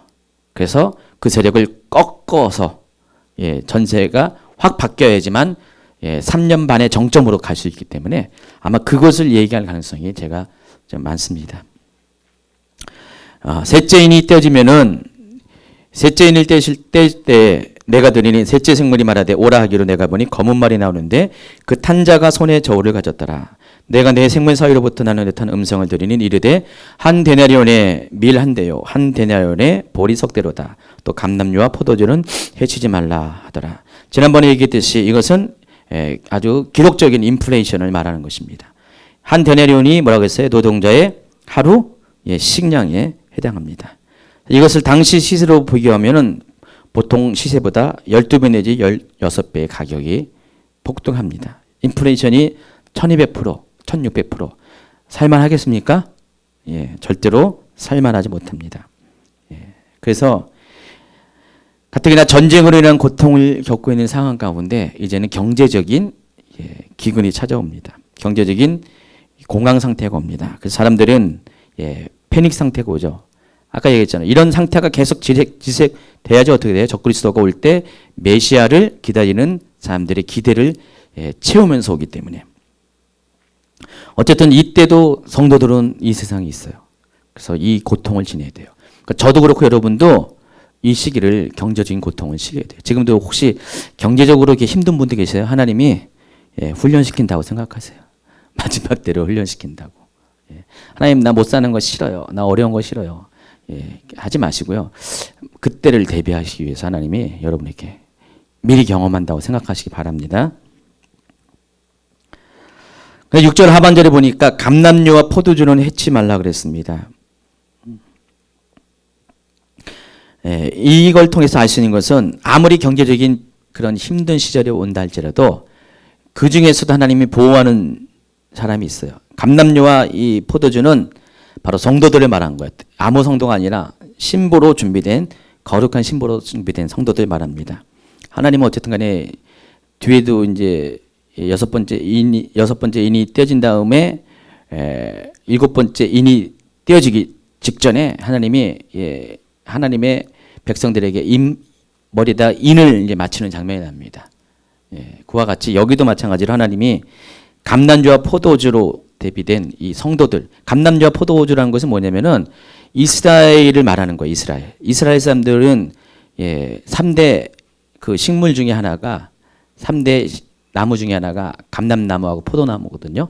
그래서 그 세력을 꺾어서 전세가 확 바뀌어야지만 3년 반의 정점으로 갈 수 있기 때문에 아마 그것을 얘기할 가능성이 제가 좀 많습니다. 셋째 인이 떼어지면은 셋째 인을 뗄 때 내가 드리니 셋째 생물이 말하되 오라 하기로 내가 보니 검은 말이 나오는데 그 탄 자가 손에 저울을 가졌더라. 내가 내 생물 사이로부터 나는 듯한 음성을 들으니 이르되 한 데나리온에 밀 한 대요 한 데나리온에 보리 석 대로다. 또 감람류와 포도주는 해치지 말라 하더라. 지난번에 얘기했듯이 이것은 아주 기록적인 인플레이션을 말하는 것입니다. 한 데나리온이 뭐라고 했어요? 노동자의 하루 식량에 해당합니다. 이것을 당시 시세로 비교하면은 보통 시세보다 12배 내지 16배의 가격이 폭등합니다. 인플레이션이 1200%, 1600% 살만하겠습니까? 절대로 살만하지 못합니다. 그래서 가뜩이나 전쟁으로 인한 고통을 겪고 있는 상황 가운데 이제는 경제적인 기근이 찾아옵니다. 경제적인 공황 상태가 옵니다. 그래서 사람들은 패닉 상태가 오죠. 아까 얘기했잖아요. 이런 상태가 계속 지속돼야지 어떻게 돼요? 적그리스도가 올 때 메시아를 기다리는 사람들의 기대를 채우면서 오기 때문에. 어쨌든 이때도 성도들은 이 세상에 있어요. 그래서 이 고통을 지내야 돼요. 그러니까 저도 그렇고 여러분도 이 시기를 경제적인 고통을 지내야 돼요. 지금도 혹시 경제적으로 이렇게 힘든 분들 계세요? 하나님이 훈련시킨다고 생각하세요. 마지막 때로 훈련시킨다고. 하나님 나 못 사는 거 싫어요. 나 어려운 거 싫어요. 하지 마시고요. 그때를 대비하시기 위해서 하나님이 여러분에게 미리 경험한다고 생각하시기 바랍니다. 6절 하반절에 보니까 감람류와 포도주는 해치 말라 그랬습니다. 이걸 통해서 알 수 있는 것은 아무리 경제적인 그런 힘든 시절이 온다 할지라도 그 중에서도 하나님이 보호하는 사람이 있어요. 감람류와 이 포도주는 바로 성도들을 말한 거예요. 아무 성도가 아니라 신부로 준비된 거룩한 신부로 준비된 성도들 말합니다. 하나님은 어쨌든 간에 뒤에도 이제 여섯 번째 인이 떼어진 다음에 일곱 번째 인이 떼어지기 직전에 하나님이 하나님의 백성들에게 머리에다 인을 이제 맞추는 장면이 납니다. 그와 같이 여기도 마찬가지로 하나님이 감람주와 포도주로 대비된 이 성도들, 감람주와 포도주라는 것은 뭐냐면은 이스라엘을 말하는 거예요. 이스라엘 사람들은 3대 그 식물 중에 하나가 3대 나무 중에 하나가 감람나무하고 포도나무거든요.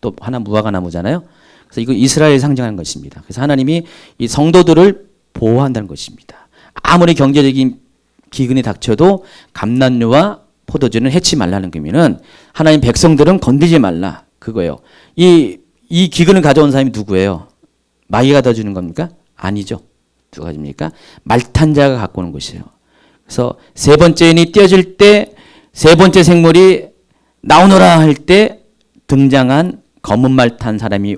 또 하나 무화과나무잖아요. 그래서 이거 이스라엘 상징하는 것입니다. 그래서 하나님이 이 성도들을 보호한다는 것입니다. 아무리 경제적인 기근이 닥쳐도 감람류와 포도주는 해치 말라는 의미는 하나님 백성들은 건드리지 말라 그거예요. 이 기근을 가져온 사람이 누구예요? 마귀가 다 주는 겁니까? 아니죠. 누가 줍니까? 말탄자가 갖고 오는 것이에요. 그래서 세 번째 인이 떼어질 때 세 번째 생물이 나오너라 할 때 등장한 검은 말 탄 사람이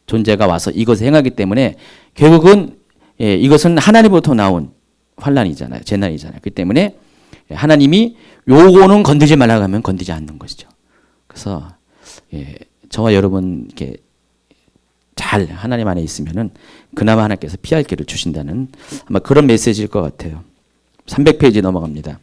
존재가 와서 이것을 행하기 때문에 결국은 이것은 하나님으로부터 나온 환란이잖아요. 재난이잖아요. 그렇기 때문에 하나님이 요거는 건드리지 말라고 하면 건드리지 않는 것이죠. 그래서 저와 여러분 이렇게 잘 하나님 안에 있으면은 그나마 하나님께서 피할 길을 주신다는 아마 그런 메시지일 것 같아요. 300페이지 넘어갑니다.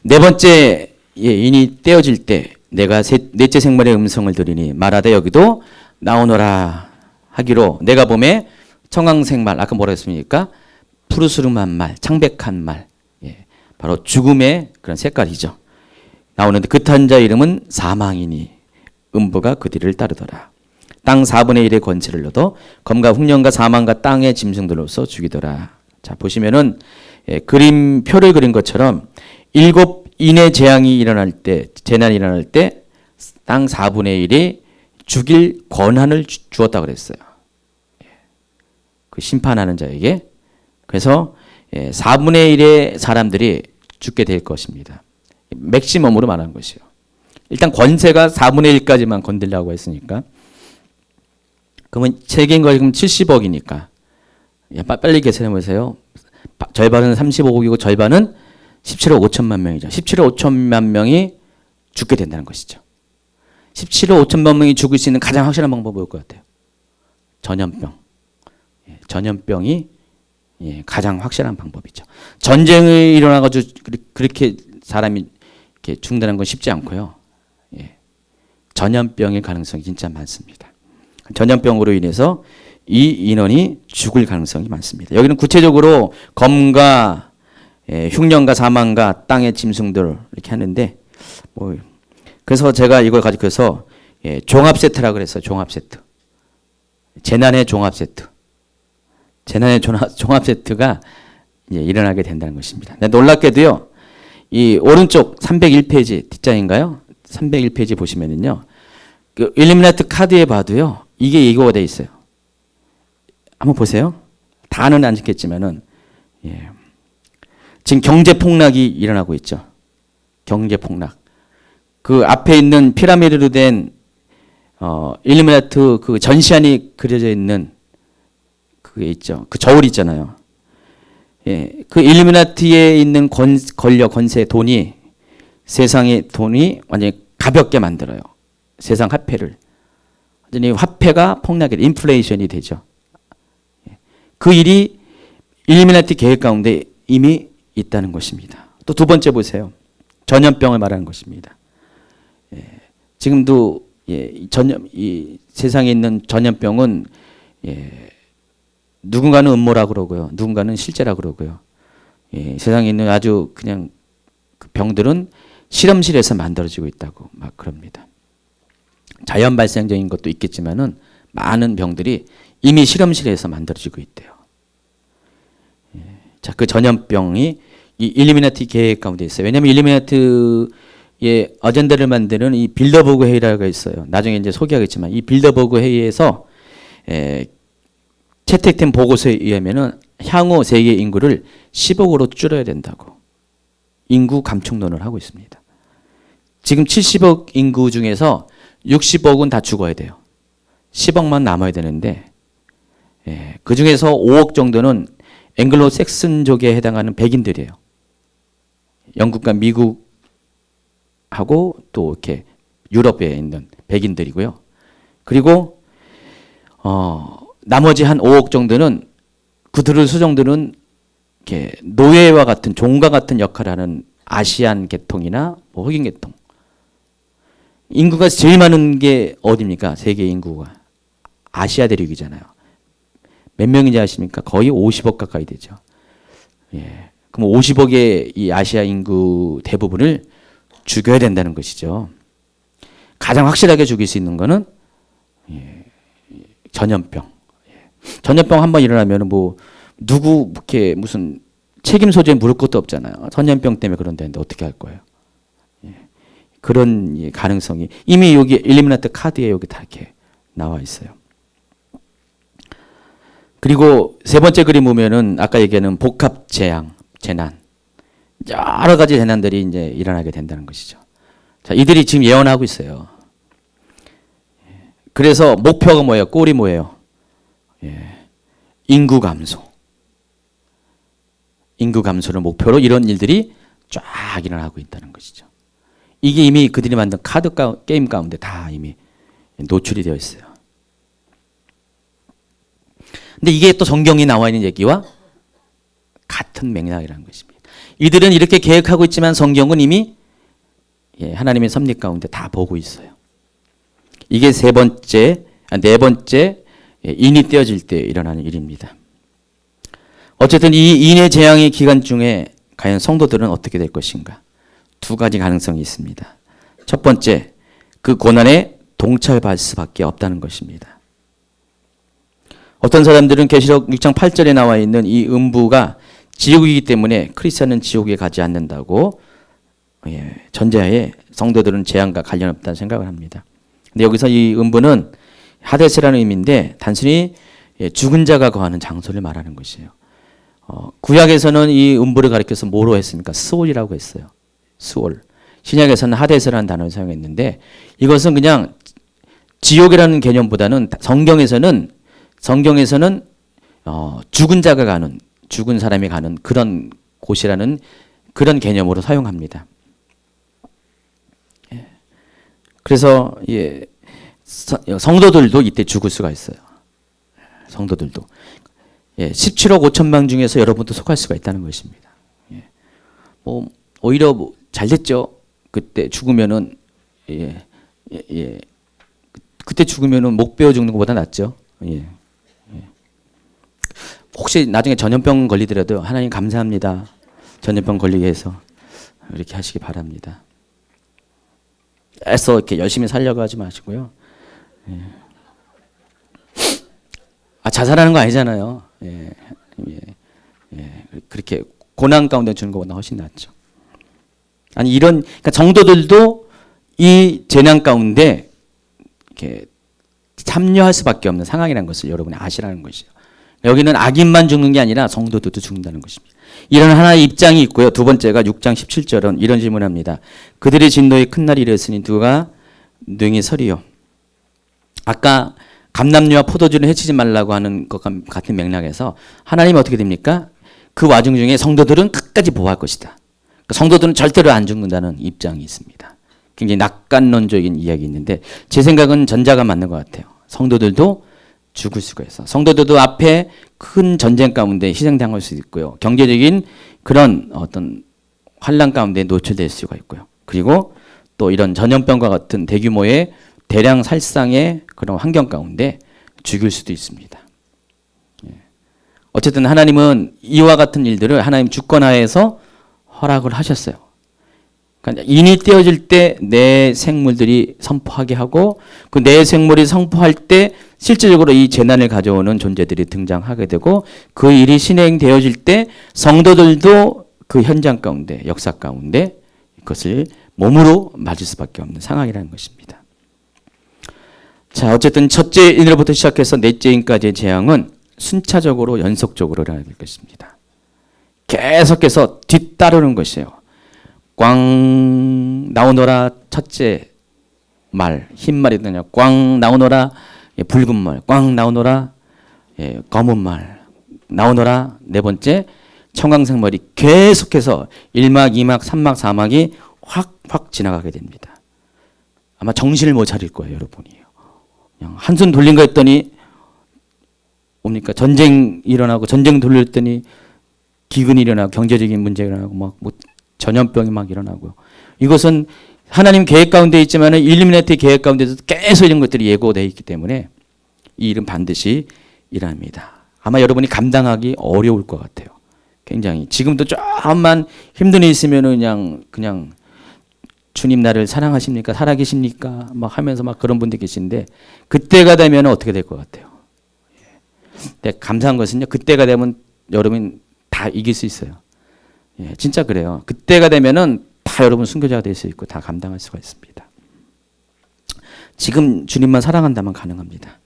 네 번째 인이 떼어질 때 내가 넷째 생물의 음성을 들으니 말하되 여기도 나오너라 하기로 내가 봄에 청강생말 아까 뭐라 했습니까? 푸르스름한 말, 창백한 말 바로 죽음의 그런 색깔이죠. 나오는데 그 탄 자 이름은 사망이니 음부가 그 뒤를 따르더라. 땅 4분의 1의 권세를 얻어 검과 흉년과 사망과 땅의 짐승들로서 죽이더라. 자 보시면은 그림표를 그린 것처럼 7인의 재앙이 일어날 때 재난이 일어날 때 땅 4분의 1이 죽일 권한을 주었다 그랬어요. 그 심판하는 자에게. 그래서 4분의 1의 사람들이 죽게 될 것입니다. 맥시멈으로 말하는 것이요. 일단 권세가 4분의 1까지만 건들려고 했으니까. 그러면 세계인 거 지금 70억이니까. 빨리 계산해 보세요. 절반은 35억이고 절반은 17억 5천만 명이죠. 17억 5천만 명이 죽게 된다는 것이죠. 17억 5천만 명이 죽을 수 있는 가장 확실한 방법은 뭘 것 같아요? 전염병. 전염병이 가장 확실한 방법이죠. 전쟁이 일어나가지고 그렇게 사람이 이렇게 죽는다는 건 쉽지 않고요. 전염병일 가능성이 진짜 많습니다. 전염병으로 인해서 이 인원이 죽을 가능성이 많습니다. 여기는 구체적으로 검과 흉년과 사망과 땅의 짐승들 이렇게 하는데 뭐 그래서 제가 이걸 가지고서 종합 세트라 그랬어요. 종합 세트. 재난의 종합 세트. 재난의 종합 세트가 이제 일어나게 된다는 것입니다. 놀랍게도요. 이 오른쪽 301페이지 뒷장인가요? 301페이지 보시면은요. 그 일루미나트 카드에 봐도요. 이게 예고가 돼 있어요. 한번 보세요. 다는 안 찍겠지만은 지금 경제 폭락이 일어나고 있죠. 경제 폭락. 그 앞에 있는 피라미드로 된 일루미나트 그 전시안이 그려져 있는 그게 있죠. 그 저울 있잖아요. 그 일루미나티에 있는 권력, 권세, 돈이 세상의 돈이 완전히 가볍게 만들어요. 세상 화폐를. 완전히 화폐가 폭락이 인플레이션이 되죠. 그 일이 일루미나티 계획 가운데 이미 있다는 것입니다. 또 두 번째 보세요. 전염병을 말하는 것입니다. 지금도 이 세상에 있는 전염병은 누군가는 음모라고 그러고요. 누군가는 실제라고 그러고요. 세상에 있는 아주 그냥 그 병들은 실험실에서 만들어지고 있다고 막 그럽니다. 자연 발생적인 것도 있겠지만은 많은 병들이 이미 실험실에서 만들어지고 있대요. 자, 그 전염병이 이 일루미나티 계획 가운데 있어요. 왜냐하면 일루미나티의 어젠다를 만드는 이 빌더버그 회의라고 있어요. 나중에 이제 소개하겠지만 이 빌더버그 회의에서 채택된 보고서에 의하면은 향후 세계 인구를 10억으로 줄여야 된다고 인구 감축론을 하고 있습니다. 지금 70억 인구 중에서 60억은 다 죽어야 돼요. 10억만 남아야 되는데 그 중에서 5억 정도는 앵글로 섹슨족에 해당하는 백인들이에요. 영국과 미국하고 또 이렇게 유럽에 있는 백인들이고요. 그리고 나머지 한 5억 정도는 그들의 수정들은 이렇게 노예와 같은 종과 같은 역할을 하는 아시안 계통이나 뭐 흑인 계통. 인구가 제일 많은 게 어디입니까? 세계 인구가 아시아 대륙이잖아요. 몇 명인지 아십니까? 거의 50억 가까이 되죠. 그럼 50억의 이 아시아 인구 대부분을 죽여야 된다는 것이죠. 가장 확실하게 죽일 수 있는 거는 전염병. 전염병 한번 일어나면 뭐 누구 이렇게 무슨 책임 소재에 물을 것도 없잖아요. 전염병 때문에 그런다는데 어떻게 할 거예요? 그런 가능성이 이미 여기 일루미나티 카드에 여기 다 이렇게 나와 있어요. 그리고 세 번째 그림 보면은 아까 얘기하는 복합 재앙, 재난. 여러 가지 재난들이 이제 일어나게 된다는 것이죠. 자, 이들이 지금 예언하고 있어요. 그래서 목표가 뭐예요? 꼴이 뭐예요? 인구 감소. 인구 감소를 목표로 이런 일들이 쫙 일어나고 있다는 것이죠. 이게 이미 그들이 만든 카드 게임 가운데 다 이미 노출이 되어 있어요. 근데 이게 또 성경이 나와 있는 얘기와 같은 맥락이라는 것입니다. 이들은 이렇게 계획하고 있지만 성경은 이미 하나님의 섭리 가운데 다 보고 있어요. 이게 네 번째 인이 떼어질 때 일어나는 일입니다. 어쨌든 이 인의 재앙의 기간 중에 과연 성도들은 어떻게 될 것인가? 두 가지 가능성이 있습니다. 첫 번째, 그 고난에 동참할 수밖에 없다는 것입니다. 어떤 사람들은 계시록 6장 8절에 나와 있는 이 음부가 지옥이기 때문에 크리스천은 지옥에 가지 않는다고 전제하에 성도들은 재앙과 관련 없다는 생각을 합니다. 근데 여기서 이 음부는 하데스라는 의미인데 단순히 죽은 자가 거하는 장소를 말하는 것이에요. 구약에서는 이 음부를 가리켜서 뭐로 했습니까? 스올이라고 했어요. 스올. 신약에서는 하데스라는 단어를 사용했는데 이것은 그냥 지옥이라는 개념보다는 성경에서는 죽은 자가 가는, 죽은 사람이 가는 그런 곳이라는 그런 개념으로 사용합니다. 그래서 성도들도 이때 죽을 수가 있어요. 성도들도 17억 5천만 중에서 여러분도 속할 수가 있다는 것입니다. 뭐 오히려 잘 됐죠. 그때 죽으면은 그때 죽으면은 목 베어 죽는 것보다 낫죠. 혹시 나중에 전염병 걸리더라도 하나님 감사합니다. 전염병 걸리게 해서 이렇게 하시기 바랍니다. 애써 이렇게 열심히 살려고 하지 마시고요. 예. 자살하는 거 아니잖아요. 예. 예. 예. 그렇게 고난 가운데 주는 것보다 훨씬 낫죠. 아니 이런 그러니까 정도들도 이 재난 가운데 이렇게 참여할 수밖에 없는 상황이라는 것을 여러분이 아시라는 것이죠. 여기는 악인만 죽는 게 아니라 성도들도 죽는다는 것입니다. 이런 하나의 입장이 있고요. 두 번째가 6장 17절은 이런 질문합니다. 그들의 진노에 큰 날이 이르렀으니 누가 능히 서리요. 아까 감람류와 포도주를 해치지 말라고 하는 것 같은 맥락에서 하나님이 어떻게 됩니까? 그 와중 중에 성도들은 끝까지 보호할 것이다. 그러니까 성도들은 절대로 안 죽는다는 입장이 있습니다. 굉장히 낙관론적인 이야기 있는데 제 생각은 전자가 맞는 것 같아요. 성도들도 죽을 수가 있어. 성도들도 앞에 큰 전쟁 가운데 희생당할 수 있고요. 경제적인 그런 어떤 환란 가운데 노출될 수가 있고요. 그리고 또 이런 전염병과 같은 대규모의 대량 살상의 그런 환경 가운데 죽일 수도 있습니다. 어쨌든 하나님은 이와 같은 일들을 하나님 주권하에서 허락을 하셨어요. 그러니까 인이 떼어질 때 내 생물들이 선포하게 하고 그 내 생물이 선포할 때 실질적으로 이 재난을 가져오는 존재들이 등장하게 되고 그 일이 실행되어질 때 성도들도 그 현장 가운데 역사 가운데 그것을 몸으로 맞을 수밖에 없는 상황이라는 것입니다. 자, 어쨌든 첫째 인으로부터 시작해서 넷째 인까지의 재앙은 순차적으로 연속적으로 일어날 것입니다. 계속해서 뒤따르는 것이에요. 꽝 나오너라 첫째 말, 흰 말이 되냐 꽝 나오너라 붉은 말, 꽝 나오너라 검은 말 나오너라 네 번째 청강색 말이 계속해서 1막, 2막, 3막, 4막이 확 지나가게 됩니다. 아마 정신을 못 차릴 거예요, 여러분이. 그냥 한숨 돌린 거 했더니 뭡니까? 전쟁 일어나고 전쟁 돌렸더니 기근이 일어나고 경제적인 문제가 일어나고 막 뭐 전염병이 막 일어나고요. 이것은 하나님 계획 가운데 있지만 일루미나티 계획 가운데서 계속 이런 것들이 예고되어 있기 때문에 이 일은 반드시 일어납니다. 아마 여러분이 감당하기 어려울 것 같아요. 굉장히 지금도 조금만 힘든 일 있으면 그냥 주님 나를 사랑하십니까? 살아계십니까? 막 하면서 막 그런 분들 계신데 그때가 되면 어떻게 될 것 같아요? 근데 감사한 것은요. 그때가 되면 여러분 다 이길 수 있어요. 예, 진짜 그래요. 그때가 되면은 다 여러분 순교자가 될 수 있고 다 감당할 수가 있습니다. 지금 주님만 사랑한다면 가능합니다.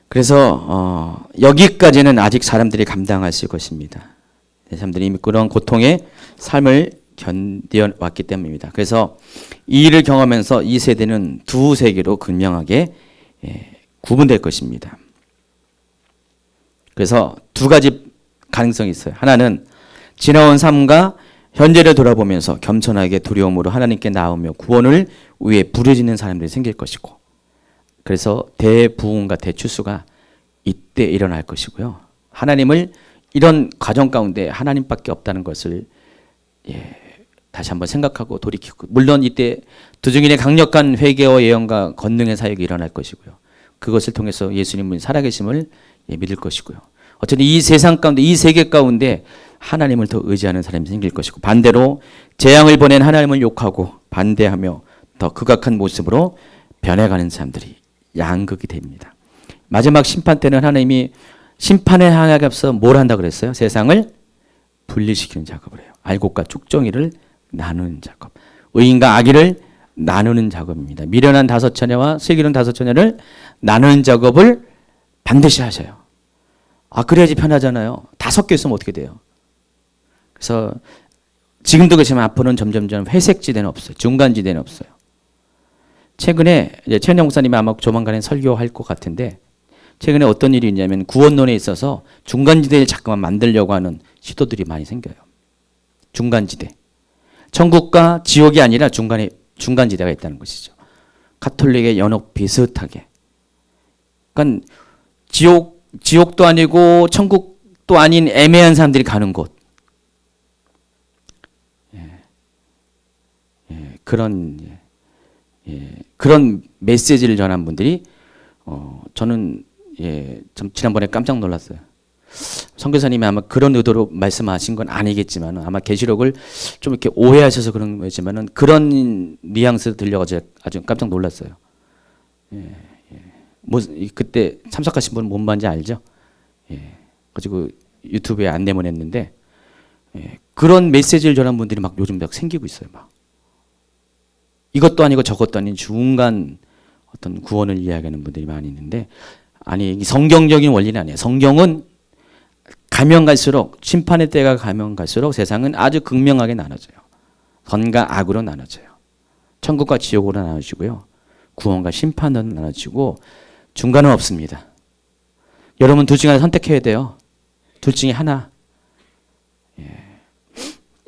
그래서 여기까지는 아직 사람들이 감당할 수 있을 것입니다. 사람들이 이미 그런 고통의 삶을 견뎌왔기 때문입니다. 그래서 이 일을 경험하면서 이 세대는 두 세계로 극명하게 구분될 것입니다. 그래서 두 가지 가능성이 있어요. 하나는 지나온 삶과 현재를 돌아보면서 겸손하게 두려움으로 하나님께 나오며 구원을 위해 부르짖는 사람들이 생길 것이고 그래서 대부흥과 대추수가 이때 일어날 것이고요. 하나님을 이런 과정 가운데 하나님밖에 없다는 것을 다시 한번 생각하고 돌이키고 물론 이때 두 증인의 강력한 회개와 예언과 권능의 사역이 일어날 것이고요. 그것을 통해서 예수님은 살아계심을 믿을 것이고요. 어쨌든 이 세상 가운데 이 세계 가운데 하나님을 더 의지하는 사람이 생길 것이고 반대로 재앙을 보낸 하나님을 욕하고 반대하며 더 극악한 모습으로 변해가는 사람들이 양극이 됩니다. 마지막 심판 때는 하나님이 심판에 향하기 앞서 뭘 한다 그랬어요? 세상을 분리시키는 작업을 해요. 알곡과 쭉정이를 나누는 작업. 의인과 악의를 나누는 작업입니다. 미련한 다섯 처녀와 슬기로운 다섯 처녀를 나누는 작업을 반드시 하셔요. 그래야지 편하잖아요. 다 섞여 있으면 어떻게 돼요? 그래서 지금도 그렇지만 앞으로는 점점점 회색지대는 없어요. 중간지대는 없어요. 최근에 이제 최은영 목사님이 아마 조만간에 설교할 것 같은데 최근에 어떤 일이 있냐면 구원론에 있어서 중간지대를 자꾸만 만들려고 하는 시도들이 많이 생겨요. 중간지대. 천국과 지옥이 아니라 중간지대가 있다는 것이죠. 가톨릭의 연옥 비슷하게. 그러니까 지옥도 아니고 천국도 아닌 애매한 사람들이 가는 곳. 그런 메시지를 전한 분들이 저는 참 지난번에 깜짝 놀랐어요. 선교사님이 아마 그런 의도로 말씀하신 건 아니겠지만 아마 계시록을 좀 이렇게 오해하셔서 그런 거지만은 그런 뉘앙스 들려가지고 아주 깜짝 놀랐어요. 뭐 그때 참석하신 분 뭔 말인지 알죠? 가지고 유튜브에 안내문 했는데 그런 메시지를 전한 분들이 막 요즘 막 생기고 있어요. 막 이것도 아니고 저것도 아닌 중간 어떤 구원을 이야기하는 분들이 많이 있는데 아니 이 성경적인 원리는 아니에요. 성경은 가면 갈수록 심판의 때가 가면 갈수록 세상은 아주 극명하게 나눠져요. 선과 악으로 나눠져요. 천국과 지옥으로 나눠지고요. 구원과 심판으로 나눠지고 중간은 없습니다. 여러분 둘 중에 하나 선택해야 돼요. 둘 중에 하나.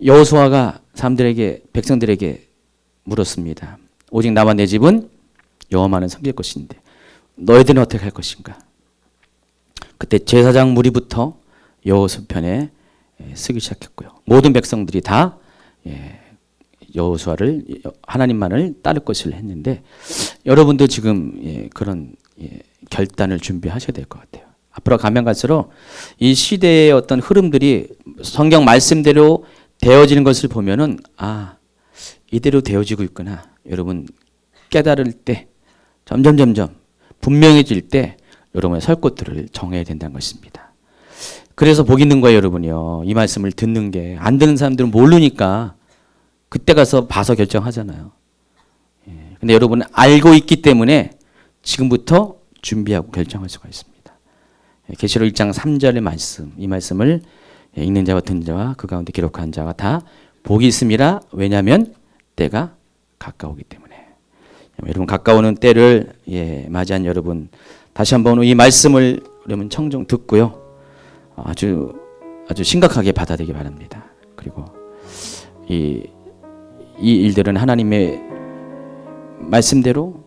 여호수아가 사람들에게 백성들에게 물었습니다. 오직 나와 내 집은 여호와만을 섬길 것인데 너희들은 어떻게 할 것인가? 그때 제사장 무리부터 여호수편에 쓰기 시작했고요. 모든 백성들이 다 여호수아를 하나님만을 따를 것을 했는데 여러분도 지금 그런 결단을 준비하셔야 될 것 같아요. 앞으로 가면 갈수록 이 시대의 어떤 흐름들이 성경 말씀대로 되어지는 것을 보면은 아 이대로 되어지고 있구나. 여러분 깨달을 때 점점 분명해질 때 여러분의 설 곳들을 정해야 된다는 것입니다. 그래서 복 있는 거예요, 여러분이요. 이 말씀을 듣는 게 안 듣는 사람들은 모르니까 그때 가서 봐서 결정하잖아요. 근데 여러분은 알고 있기 때문에 지금부터 준비하고 결정할 수가 있습니다. 계시록 1장 3절의 말씀, 이 말씀을 읽는 자와 듣는 자와 그 가운데 기록한 자가 다 복이 있음이라. 왜냐하면 때가 가까우기 때문에. 여러분 가까우는 때를 맞이한 여러분 다시 한번 이 말씀을 여러분 청정 듣고요. 아주 심각하게 받아들이기 바랍니다. 그리고 이 일들은 하나님의 말씀대로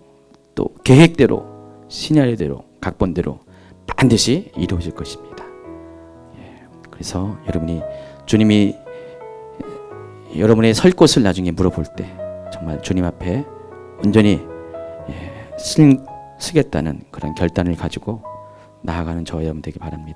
또 계획대로 시나리오대로 각본대로 반드시 이루어질 것입니다. 그래서 여러분이 주님이 여러분의 설 곳을 나중에 물어볼 때 정말 주님 앞에 온전히 쓰겠다는 그런 결단을 가지고 나아가는 저와 여러분 되기 바랍니다.